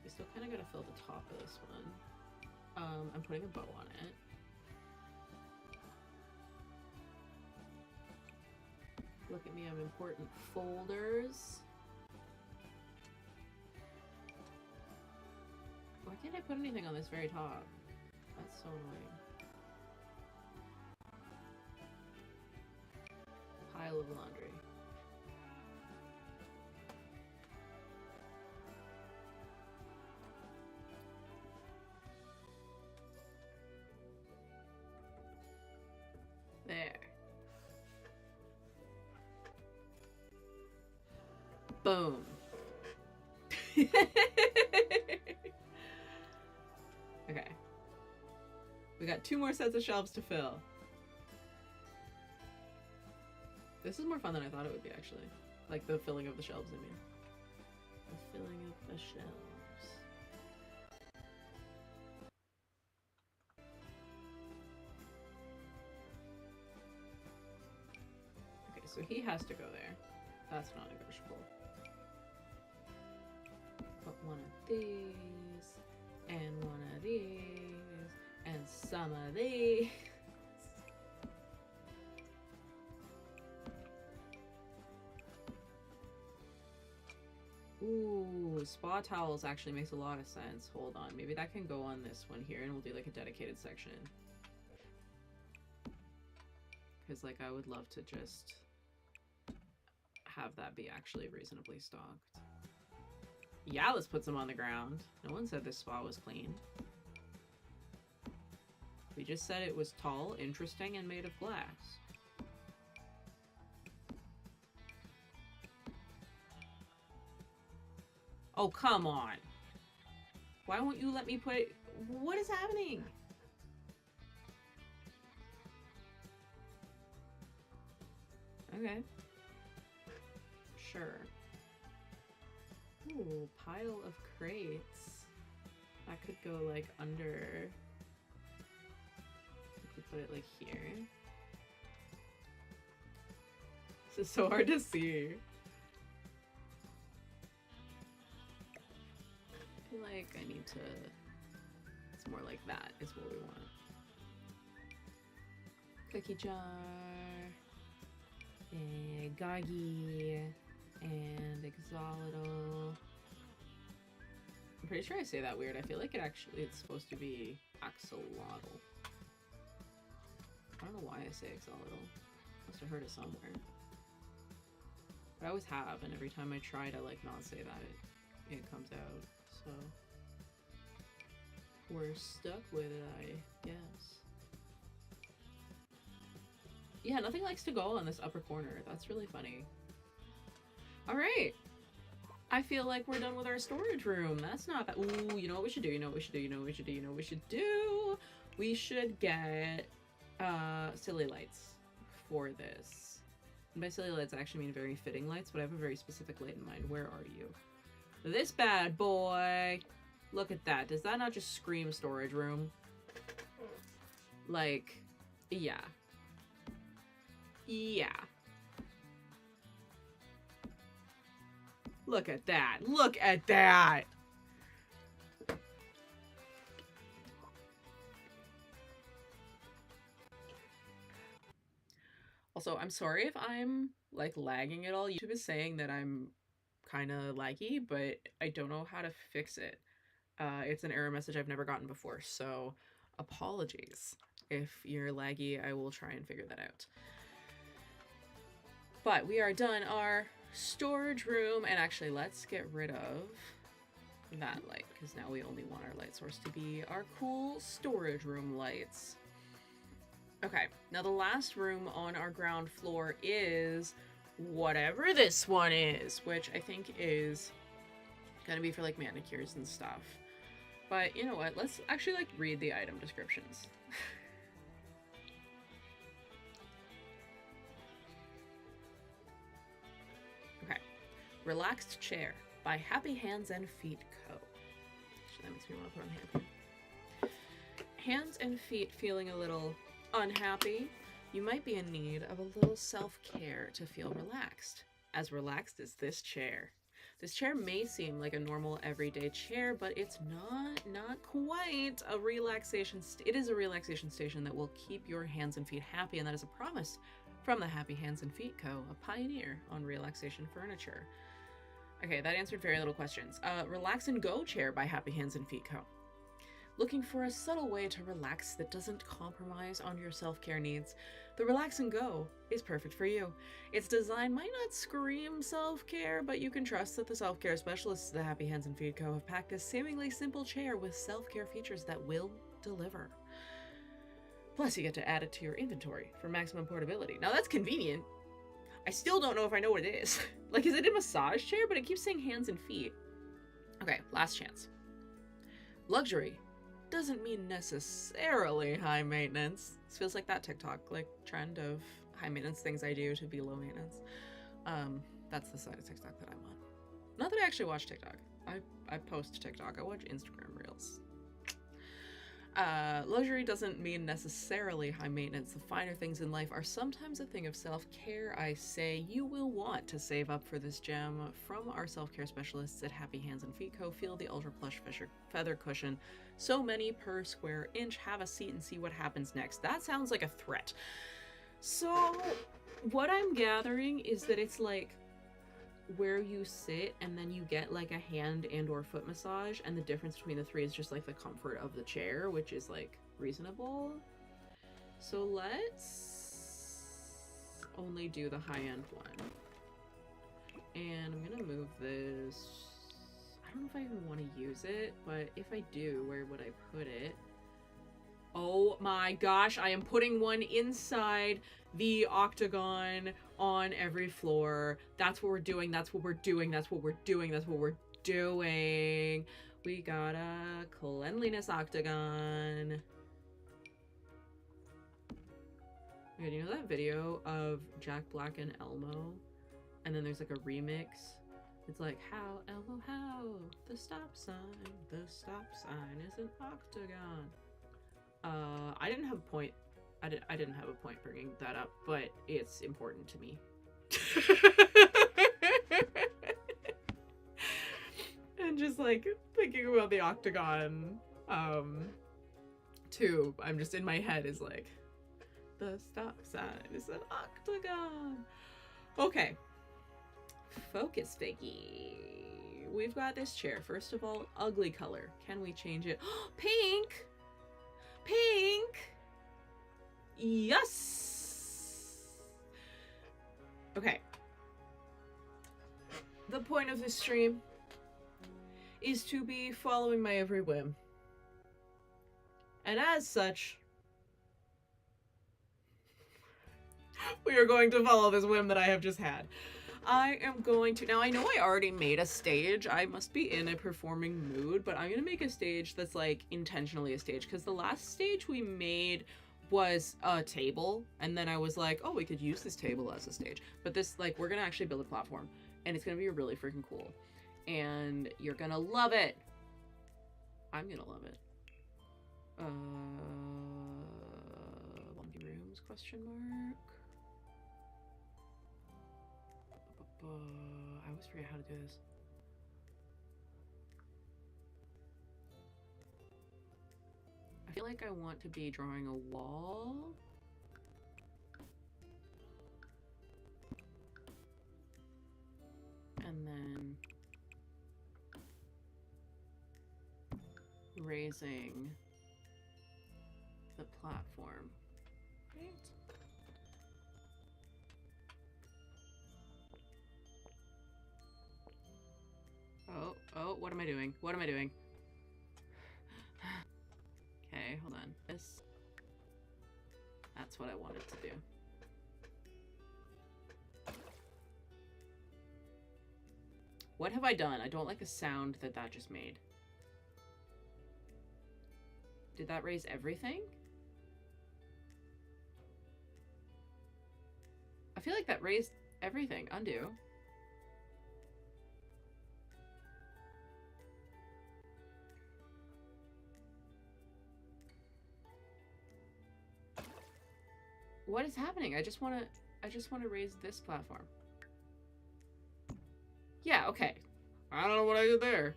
Speaker 1: Still kind of gotta fill the top of this one. I'm putting a bow on it. Look at me, I have important folders. Why can't I put anything on this very top? That's so annoying. Pile of laundry. There. Boom. Okay. We got 2 more sets of shelves to fill. This is more fun than I thought it would be, actually. Like the filling of the shelves, I mean. The filling of the shelves. Okay, so he has to go there. That's not negotiable. But one of these, and one of these, and some of these. Ooh, spa towels actually makes a lot of sense. Hold on, maybe that can go on this one here and we'll do like a dedicated section. Because like I would love to just have that be actually reasonably stocked. Yeah, let's put some on the ground. No one said this spa was clean. We just said it was tall, interesting, and made of glass. Oh, come on. Why won't you let me put it? What is happening? Okay. Sure. Ooh, pile of crates. That could go like under. We could put it like here. This is so hard to see. I feel like I need to. It's more like that is what we want. Cookie jar. And Gagi. And Exolidal. I'm pretty sure I say that weird. I feel like it's supposed to be axolotl. I don't know why I say Exolidal. Must have heard it somewhere. But I always have, and every time I try to like not say that, it comes out. So we're stuck with it, I guess. Yeah, nothing likes to go on this upper corner. That's really funny. All right. I feel like we're done with our storage room. That's not bad. Ooh, you know what we should do? You know what we should do? You know what we should do? You know what we should do? We should get silly lights for this. And by silly lights, I actually mean very fitting lights, but I have a very specific light in mind. Where are you? This bad boy. Look at that. Does that not just scream storage room? Like, yeah. Yeah. Look at that. Look at that. Also, I'm sorry if I'm like lagging at all. YouTube is saying that I'm kind of laggy, but I don't know how to fix it. It's an error message I've never gotten before, so apologies. If you're laggy, I will try and figure that out. But we are done our storage room, and actually let's get rid of that light, because now we only want our light source to be our cool storage room lights. Okay, now the last room on our ground floor is whatever this one is, which I think is gonna be for like manicures and stuff. But you know what, let's actually like read the item descriptions. Okay, Relaxed Chair by Happy Hands and Feet Co. That makes me want to put on happy. Hands and feet feeling a little unhappy? You might be in need of a little self-care to feel relaxed. As relaxed as this chair. This chair may seem like a normal everyday chair, but it's not quite a relaxation. It is a relaxation station that will keep your hands and feet happy, and that is a promise from the Happy Hands and Feet Co., a pioneer on relaxation furniture. Okay, that answered very little questions. Relax and Go chair by Happy Hands and Feet Co. Looking for a subtle way to relax that doesn't compromise on your self-care needs? The Relax and Go is perfect for you. Its design might not scream self-care, but you can trust that the self-care specialists at the Happy Hands and Feet Co. have packed a seemingly simple chair with self-care features that will deliver. Plus, you get to add it to your inventory for maximum portability. Now, that's convenient. I still don't know if I know what it is. Like, is it a massage chair? But it keeps saying hands and feet. Okay, last chance. Luxury doesn't mean necessarily high maintenance. This feels like that TikTok like trend of high maintenance things I do to be low maintenance. That's the side of TikTok that I'm on. Not that I actually watch TikTok. I post TikTok. I watch Instagram Reels. Luxury doesn't mean necessarily high maintenance. The finer things in life are sometimes a thing of self-care. I say you will want to save up for this gem from our self-care specialists at Happy Hands and Feet Co. Feel the ultra plush feather cushion. So many per square inch. Have a seat and see what happens next. That sounds like a threat. So what I'm gathering is that it's like where you sit and then you get like a hand and or foot massage, and the difference between the three is just like the comfort of the chair, which is like reasonable. So let's only do the high-end one, and I'm gonna move this. I don't know if I even want to use it, but if I do, where would I put it? Oh my gosh, I am putting one inside the octagon on every floor. That's what we're doing. That's what we're doing. That's what we're doing. That's what we're doing. We got a cleanliness octagon. Okay, do you know that video of Jack Black and Elmo? And then there's like a remix. It's like, how, Elmo, how? The stop sign is an octagon. I didn't have a point. I didn't have a point bringing that up, but it's important to me. And just like thinking about the octagon, too. I'm just in my head is like, the stop sign is an octagon. Okay. Focus Figgy. We've got this chair. First of all, ugly color. Can we change it? Pink! Pink! Yes! Okay. The point of this stream is to be following my every whim. And as such, we are going to follow this whim that I have just had. I am going to, now I know I already made a stage. I must be in a performing mood, but I'm gonna make a stage that's like intentionally a stage, because the last stage we made was a table, and then I was like, oh, we could use this table as a stage. But this, like, we're gonna actually build a platform, and it's gonna be really freaking cool. And you're gonna love it. I'm gonna love it. Wonky rooms, question mark. I always forget how to do this. I feel like I want to be drawing a wall. And then raising the platform. Right? Oh, what am I doing? What am I doing? Okay, hold on. That's what I wanted to do. What have I done? I don't like the sound that just made. Did that raise everything? I feel like that raised everything. Undo. What is happening? I just want to raise this platform. Yeah, okay. I don't know what I did there.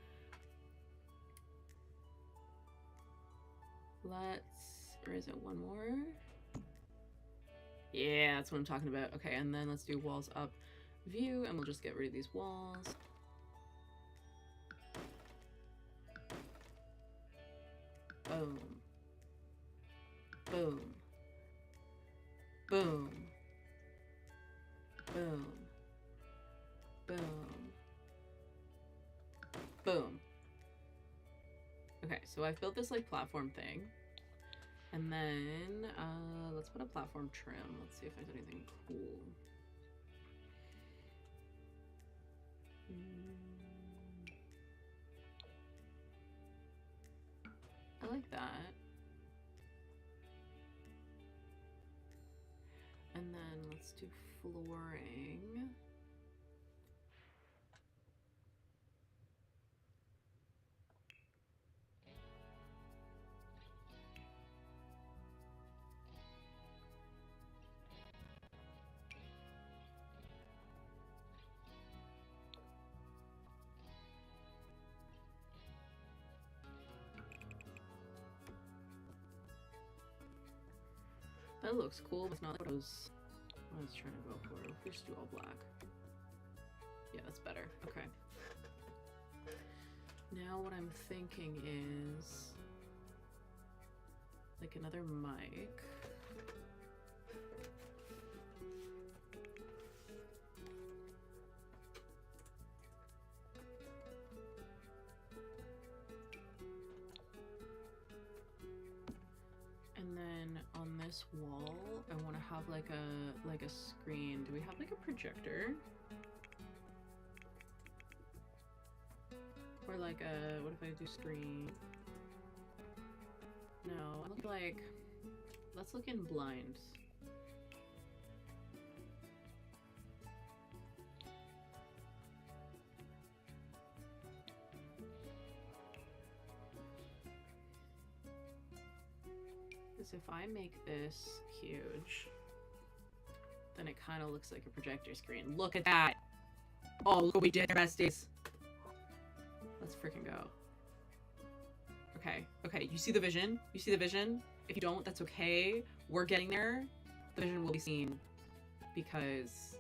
Speaker 1: Let's raise it one more. Yeah, that's what I'm talking about. Okay, and then let's do walls up view, and we'll just get rid of these walls. Boom. Boom. Boom. Boom. Boom. Boom. Okay, so I've built this like platform thing. And then let's put a platform trim. Let's see if there's anything cool. I like that. And then let's let's do flooring. That looks cool, but it's not like what I was trying to go for. We just do all black. Yeah, that's better. Okay. Now what I'm thinking is like another mic. And then on this wall, I want to have like a screen. Do we have like a projector? Or like a, what if I do screen? No, I look like, let's look in blind. Because if I make this huge, then it kind of looks like a projector screen. Look at that! Oh, look what we did, besties! Let's freaking go. Okay, okay, you see the vision? You see the vision? If you don't, that's okay. We're getting there. The vision will be seen because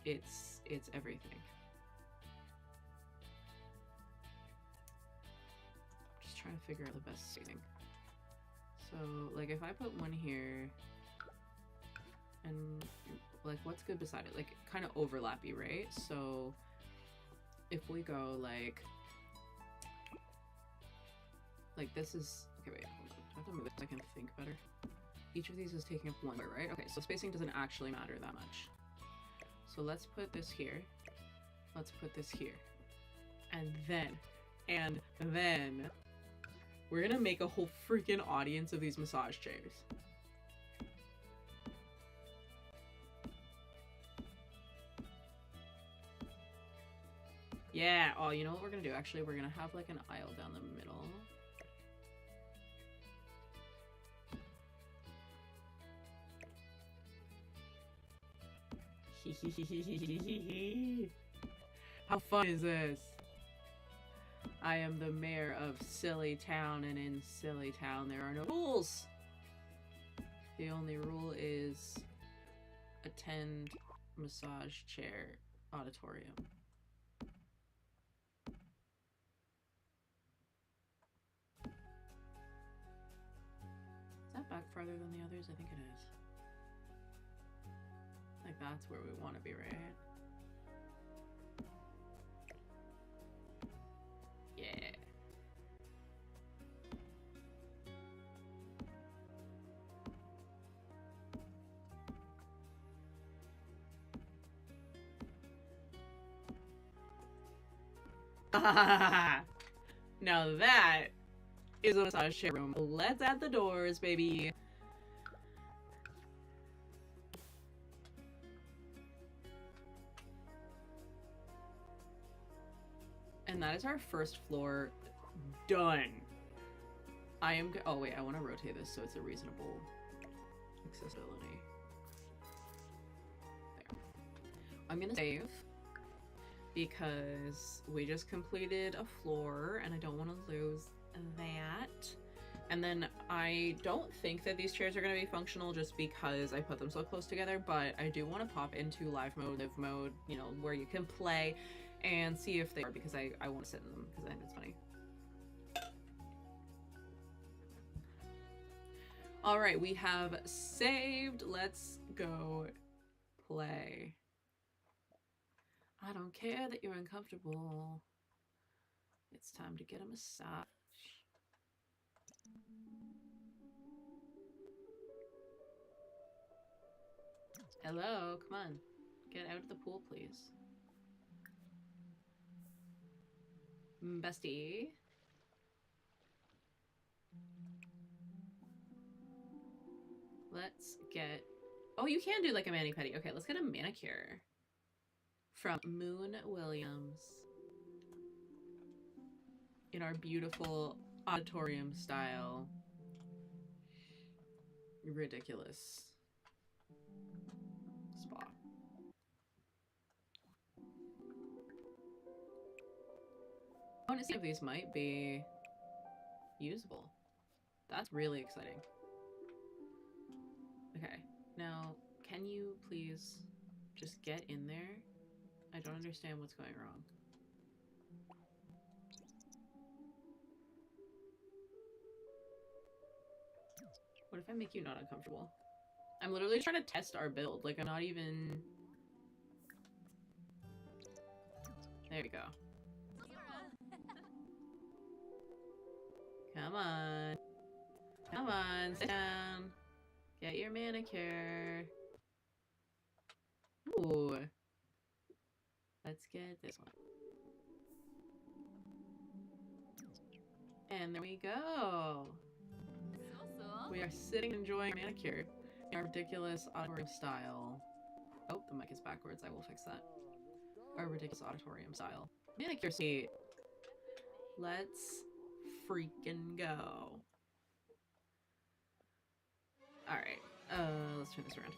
Speaker 1: it's everything. Just trying to figure out the best thing. So, like, if I put one here, and, like, what's good beside it? Like, kind of overlappy, right? So, if we go, like, this is, okay, wait, hold on. I have to move it so I can think better. Each of these is taking up one, right? Okay, so spacing doesn't actually matter that much. So let's put this here. Let's put this here. And then, we're gonna make a whole freaking audience of these massage chairs. Yeah, oh, you know what we're gonna do? Actually, we're gonna have like an aisle down the middle. How fun is this? I am the mayor of Silly Town, and in Silly Town there are no rules. The only rule is attend massage chair auditorium. Is that back farther than the others? I think it is. Like, that's where we want to be, right? Yeah. Now that is a massage chair room. Let's add the doors, baby. And that is our first floor done. I am oh wait, I want to rotate this so it's a reasonable accessibility. There. I'm gonna save because we just completed a floor and I don't want to lose that. And then I don't think that these chairs are going to be functional just because I put them so close together, but I do want to pop into live mode, you know, where you can play and see if they are, because I want to sit in them because I think it's funny. All right, we have saved. Let's go play. I don't care that you're uncomfortable. It's time to get a massage. Hello, come on. Get out of the pool, please. Bestie. Let's get Oh, you can do like a mani-pedi. Okay, let's get a manicure from Moon Williams in our beautiful auditorium style. Ridiculous spa. I want to see if these might be usable. That's really exciting. Okay, now can you please just get in there? I don't understand what's going wrong. What if I make you not uncomfortable? I'm literally trying to test our build. Like, I'm not even... There we go. Come on. Come on, sit down. Get your manicure. Ooh. Let's get this one. And there we go. We are sitting enjoying manicure in our ridiculous auditorium style. Oh, the mic is backwards. I will fix that. Our ridiculous auditorium style. Manicure seat. Let's freaking go. Alright. Let's turn this around.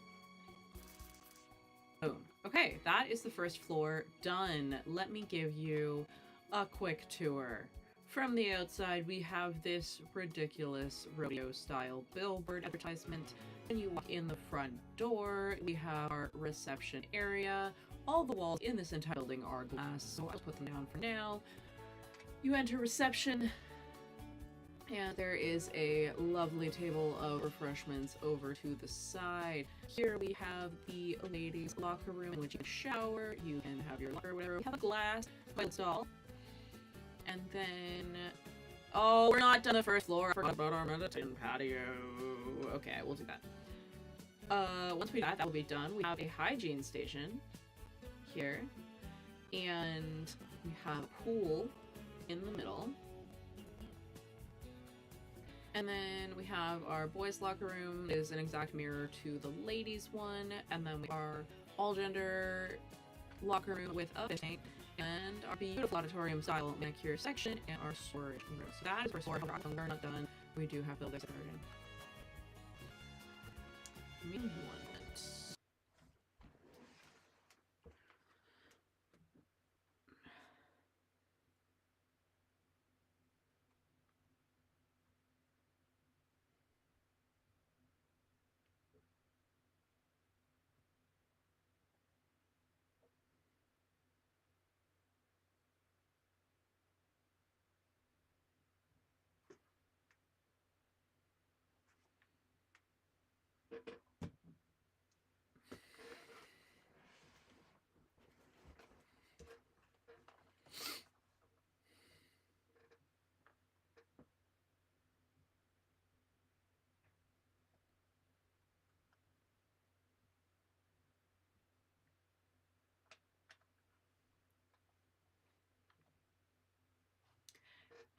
Speaker 1: Boom. Okay, that is the first floor done. Let me give you a quick tour. From the outside, we have this ridiculous rodeo-style billboard advertisement. When you walk in the front door, we have our reception area. All the walls in this entire building are glass, so I'll put them down for now. You enter reception, and there is a lovely table of refreshments over to the side. Here we have the ladies' locker room in which you can shower, you can have your locker, whatever. We have a glass toilet stall. And then, oh, we're not done the first floor. I forgot about our meditation patio. Okay, we'll do that. Once we do that, that will be done. We have a hygiene station here, and we have a pool in the middle. And then we have our boys' locker room is an exact mirror to the ladies' one, and then we have our all-gender locker room with a fish tank. And our beautiful auditorium style manicure section and our storage room. So that is for storage. We're not done. We do have builders that are in. Give me 1 minute.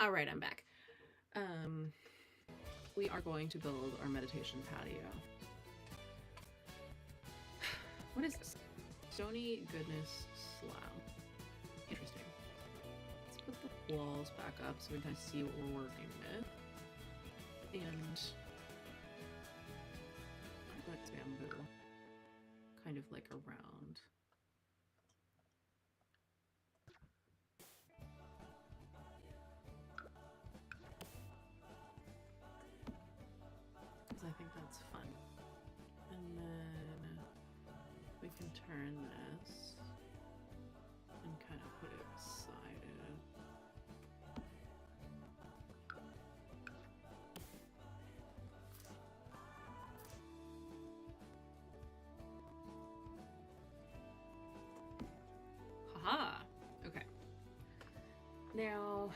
Speaker 1: All right, I'm back. We are going to build our meditation patio. What is this? Stony Goodness Slab. Interesting. Let's put the walls back up so we can see what we're working with. And let's bamboo kind of like around. Because I think that's fun. And then we can turn this and kind of put it beside it. Haha! Okay. Now...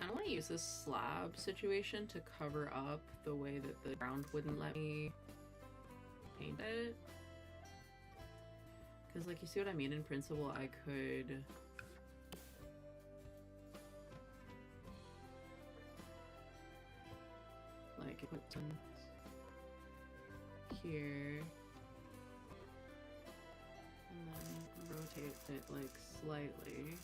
Speaker 1: I want to use this slab situation to cover up the way that the ground wouldn't let me paint it. Because, like, you see what I mean? In principle, I could could put some here. And then rotate it like slightly.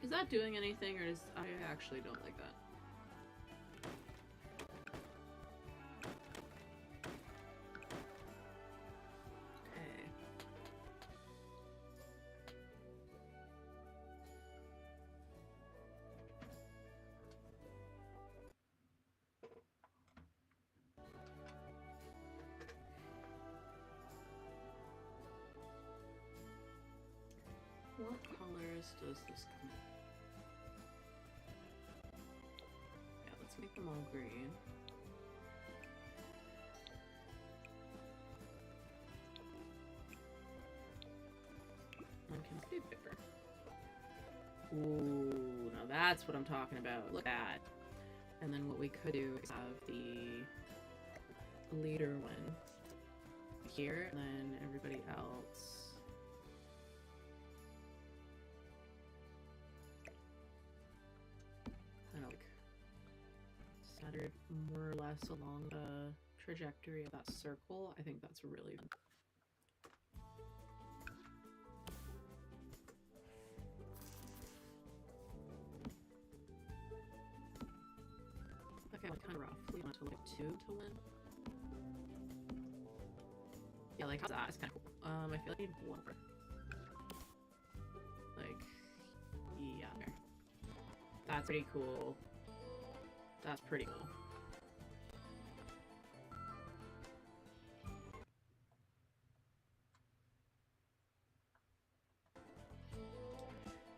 Speaker 1: Is that doing anything, or is I actually don't like that? Okay. What colors does this come in? Make them all green. One can be paper. Ooh, now that's what I'm talking about. Look at that. And then what we could do is have the leader one here, and then everybody else. Kind of like scattered more or less along the trajectory of that circle. I think that's really fun. Okay, like kind of rough. We want to like 2 to win. Yeah, like how's that? It's kind of cool. I feel like I need 1 more. Like, yeah, there. That's pretty cool. That's pretty cool.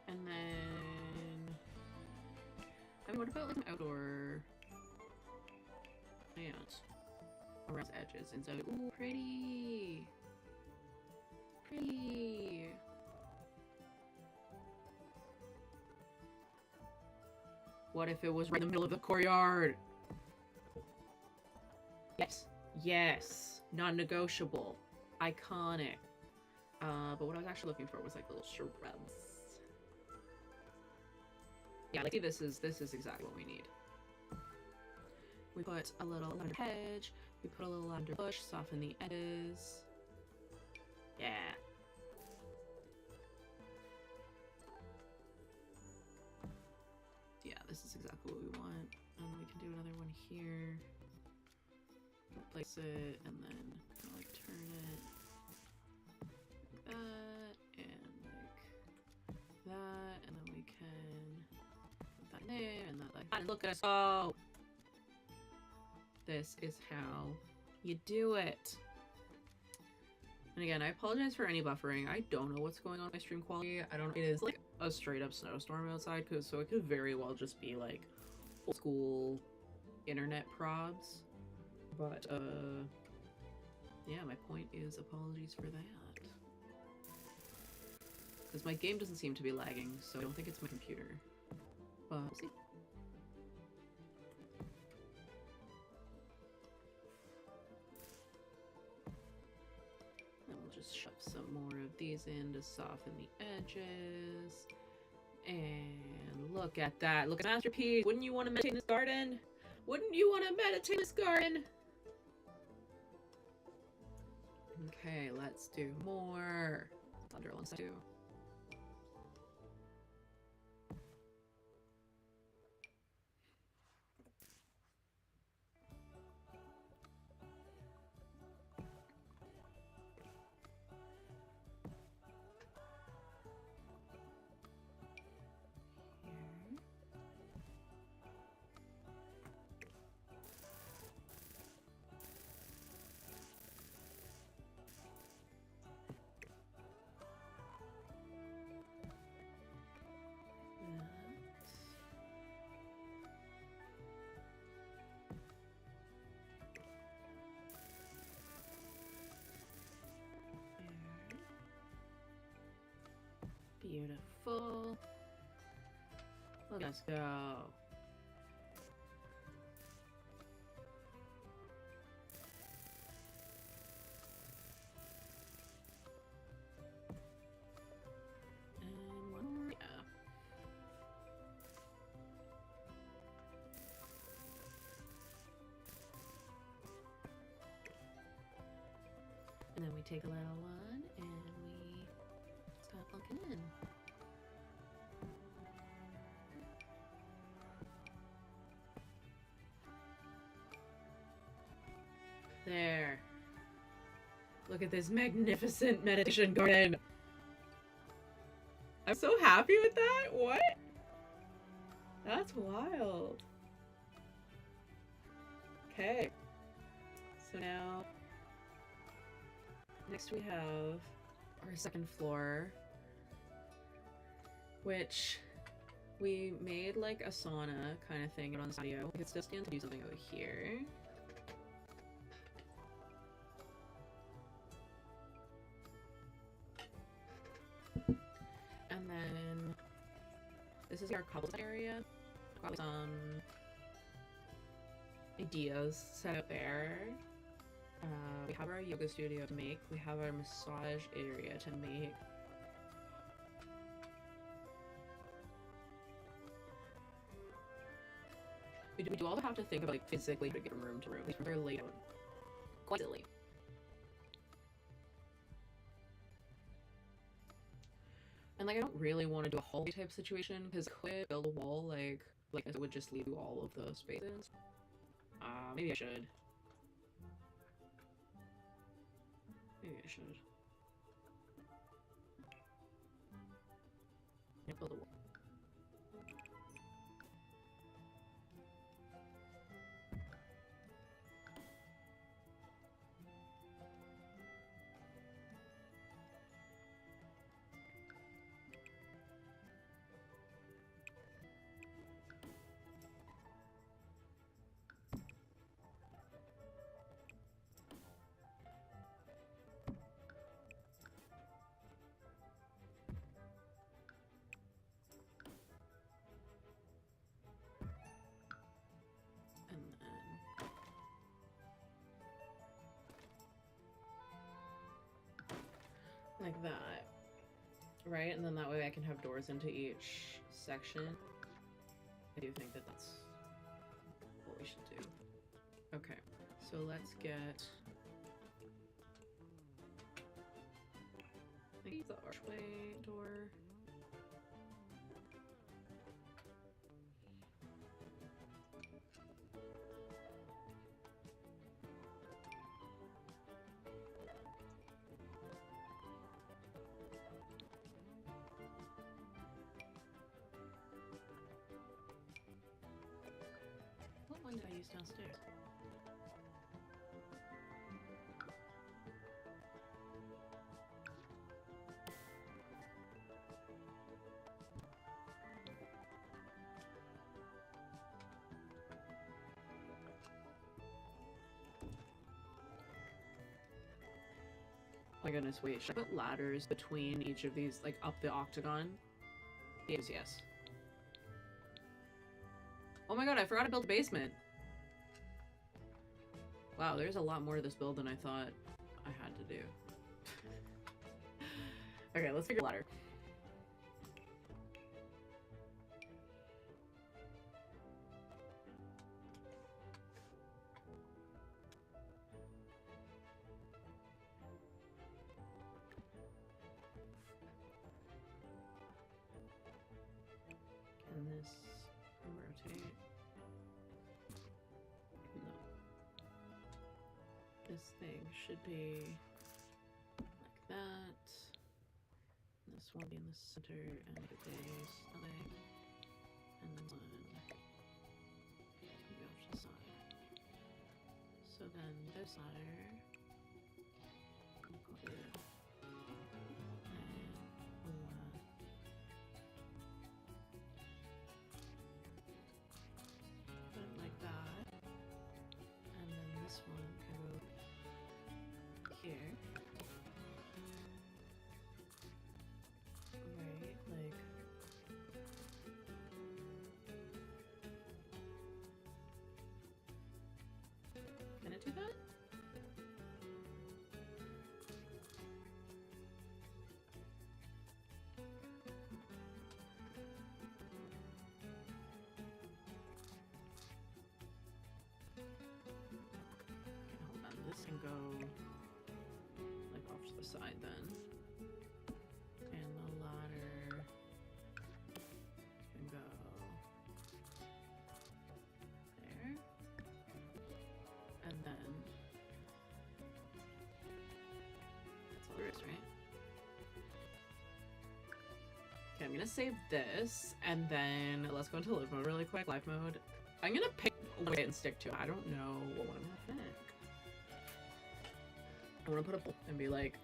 Speaker 1: And then, I mean, what about like an outdoor plant around its edges? And so, ooh, pretty, pretty. What if it was right in the middle of the courtyard? Yes. Yes. Non-negotiable. Iconic. But what I was actually looking for was like little shrubs. Yeah, like this is exactly what we need. We put a little lavender hedge, we put a little lavender bush, soften the edges. Yeah. Yeah, this is exactly what we want. And we can do another one here. Place it and then kind of like turn it like that and like that, and then we can put that there and that like that. And look at us go! This is how you do it. And again, I apologize for any buffering. I don't know what's going on with my stream quality. I don't. It is like a straight up snowstorm outside, so it could very well just be like old school internet probs. But yeah, my point is apologies for that. Because my game doesn't seem to be lagging, so I don't think it's my computer. But we'll see. And we'll just shove some more of these in to soften the edges. And look at that. Look at masterpiece. Wouldn't you want to meditate in this garden? Wouldn't you want to meditate in this garden? Okay, let's do more. Thunder, let's do. Beautiful. Let's go. And one more, yeah. And then we take a little one and we start plunking in. There. Look at this magnificent meditation garden. I'm so happy with that. What? That's wild. Okay. So now, next we have our second floor, which we made like a sauna kind of thing on the patio. We could still stand to do something over here. And then this is our cobblestone area. Got some ideas set out there. We have our yoga studio to make. We have our massage area to make. We do also have to think about like physically to get from room to room. These rooms are laid out quite silly. And like I don't really want to do a hallway type situation because I could build a wall like it would just leave all of those spaces. Maybe I should. Maybe I should. Yeah, build a wall. Like that, right? And then that way I can have doors into each section. I do think that that's what we should do. Okay, so let's get maybe the archway door. What one did I use downstairs? Oh my goodness, wait, should I put ladders between each of these, like up the octagon? Yes, yes. Oh my god, I forgot to build a basement. Wow, there's a lot more to this build than I thought I had to do. Okay, let's figure a ladder. Can this rotate? No. This thing should be like that. This one be in the center and the base, like, and then one maybe off to the side. So then this ladder will go here. Put it like that. And then this one can go here. Right, like aside then. And the ladder can go there. And then that's all there is, right? Okay, I'm gonna save this, and then let's go into live mode really quick. Live mode. I'm gonna pick one and stick to it. I don't know what I'm gonna pick. I wanna put a poll and be like,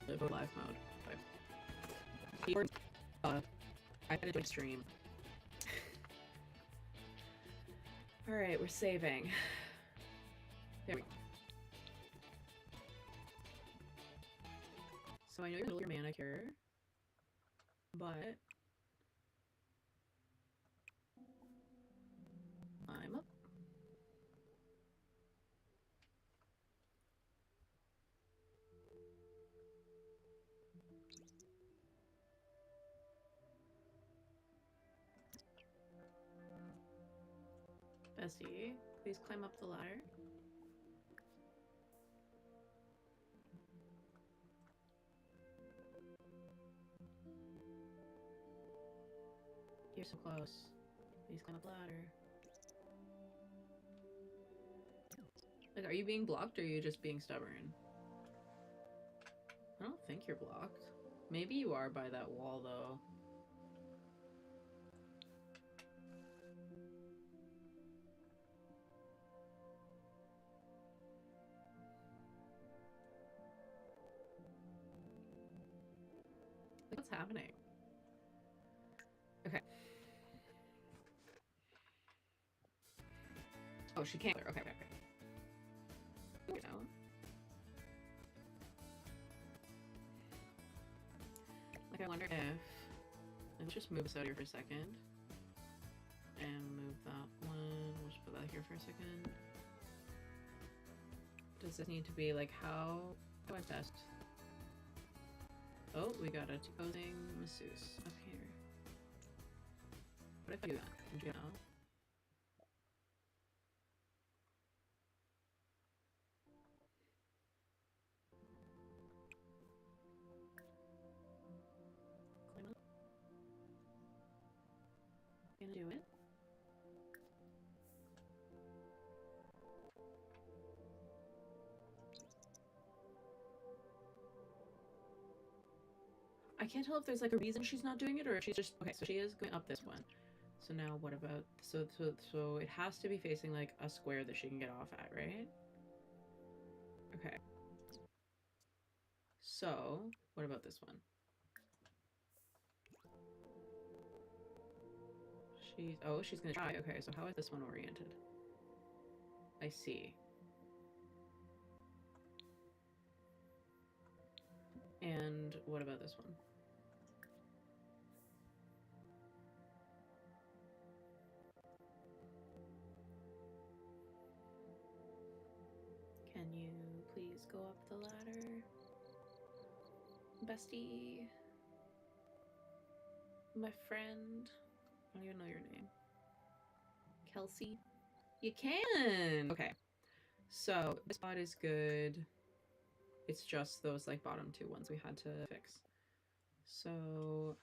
Speaker 1: live mode, live mode. Okay. I had to do a stream. Alright, we're saving. There we go. So I know you're your manicure, but I'm up. Bestie, please climb up the ladder. You're so close. Please climb up the ladder. Like, are you being blocked or are you just being stubborn? I don't think you're blocked. Maybe you are by that wall, though. Like, what's happening? Okay. Oh, she can't. Okay, okay, okay. You know. Like, I wonder if... Let's just move this out here for a second. And move that one. We'll just put that here for a second. Does this need to be, like, how do I best? Oh, we got a posing masseuse up here. What if I do that? You know? Climb up. Gonna do it. I can't tell if there's like a reason she's not doing it or if she's just okay. So she is going up this one. So now what about so it has to be facing like a square that she can get off at, right? Okay. So what about this one? She's gonna try. Okay, so how is this one oriented? I see. And what about this one? Can you please go up the ladder? Bestie? My friend? I don't even know your name. Kelsey? You can! Okay. So, this spot is good. It's just those, like, bottom two ones we had to fix. So,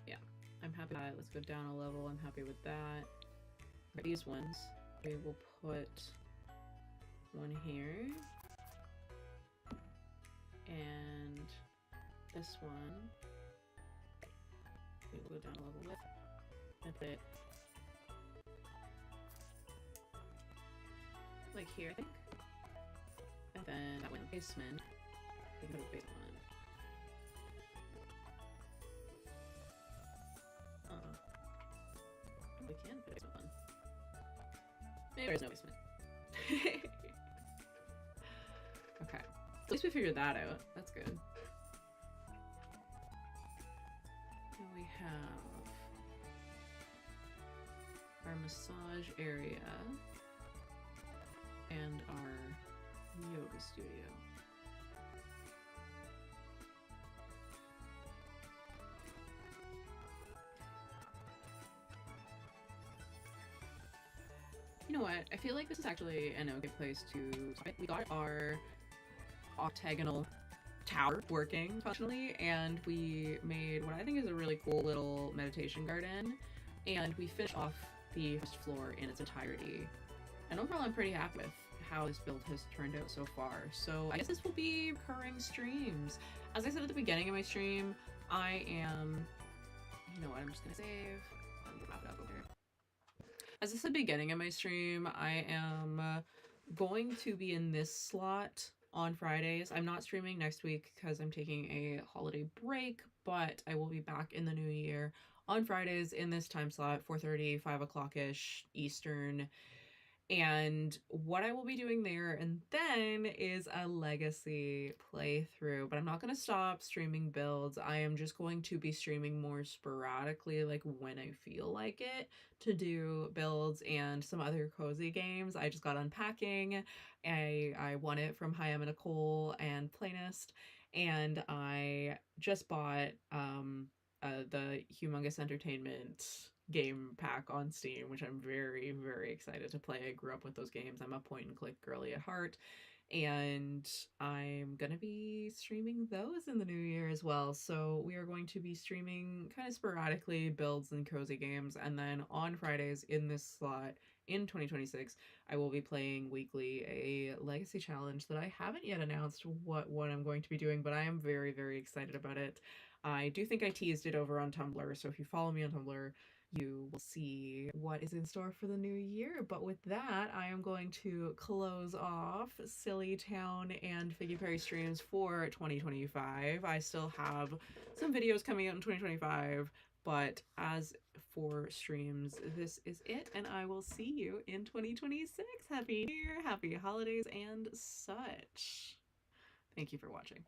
Speaker 1: yeah. I'm happy with that. Let's go down a level. I'm happy with that. For these ones, we will put one here. And this one, we will go down a level with. And put it like here, I think. And then that one basement. We can put a big one. We can put a basement one. Maybe there's no basement. Okay. At least we figured that out. That's good. And we have our massage area and our yoga studio. You know what? I feel like this is actually an okay place to... We got our octagonal tower working functionally, and we made what I think is a really cool little meditation garden, and we finished off the first floor in its entirety. And overall, I'm pretty happy with how this build has turned out so far. So I guess this will be recurring streams. As I said at the beginning of my stream, I am, you know what, I'm just gonna save. I'm gonna wrap it up over here. As I said at the beginning of my stream, I am going to be in this slot on Fridays. I'm not streaming next week because I'm taking a holiday break, but I will be back in the new year on Fridays in this time slot, 4:30, 5 o'clock-ish Eastern. And what I will be doing there and then is a legacy playthrough, but I'm not going to stop streaming builds. I am just going to be streaming more sporadically, like when I feel like it, to do builds and some other cozy games. I just got Unpacking. I won it from Hi, I'm Nicole and Playlist, and I just bought the Humongous Entertainment game pack on Steam, which I'm very, very excited to play. I grew up with those games. I'm a point and click girly at heart. And I'm going to be streaming those in the new year as well. So we are going to be streaming kind of sporadically builds and cozy games. And then on Fridays in this slot in 2026, I will be playing weekly a legacy challenge that I haven't yet announced what I'm going to be doing, but I am very, very excited about it. I do think I teased it over on Tumblr. So if you follow me on Tumblr, you will see what is in store for the new year. But with that, I am going to close off Silly Town and Figgy Perry streams for 2025. I still have some videos coming out in 2025, but as for streams, this is it, and I will see you in 2026. Happy New Year, happy holidays, and such. Thank you for watching.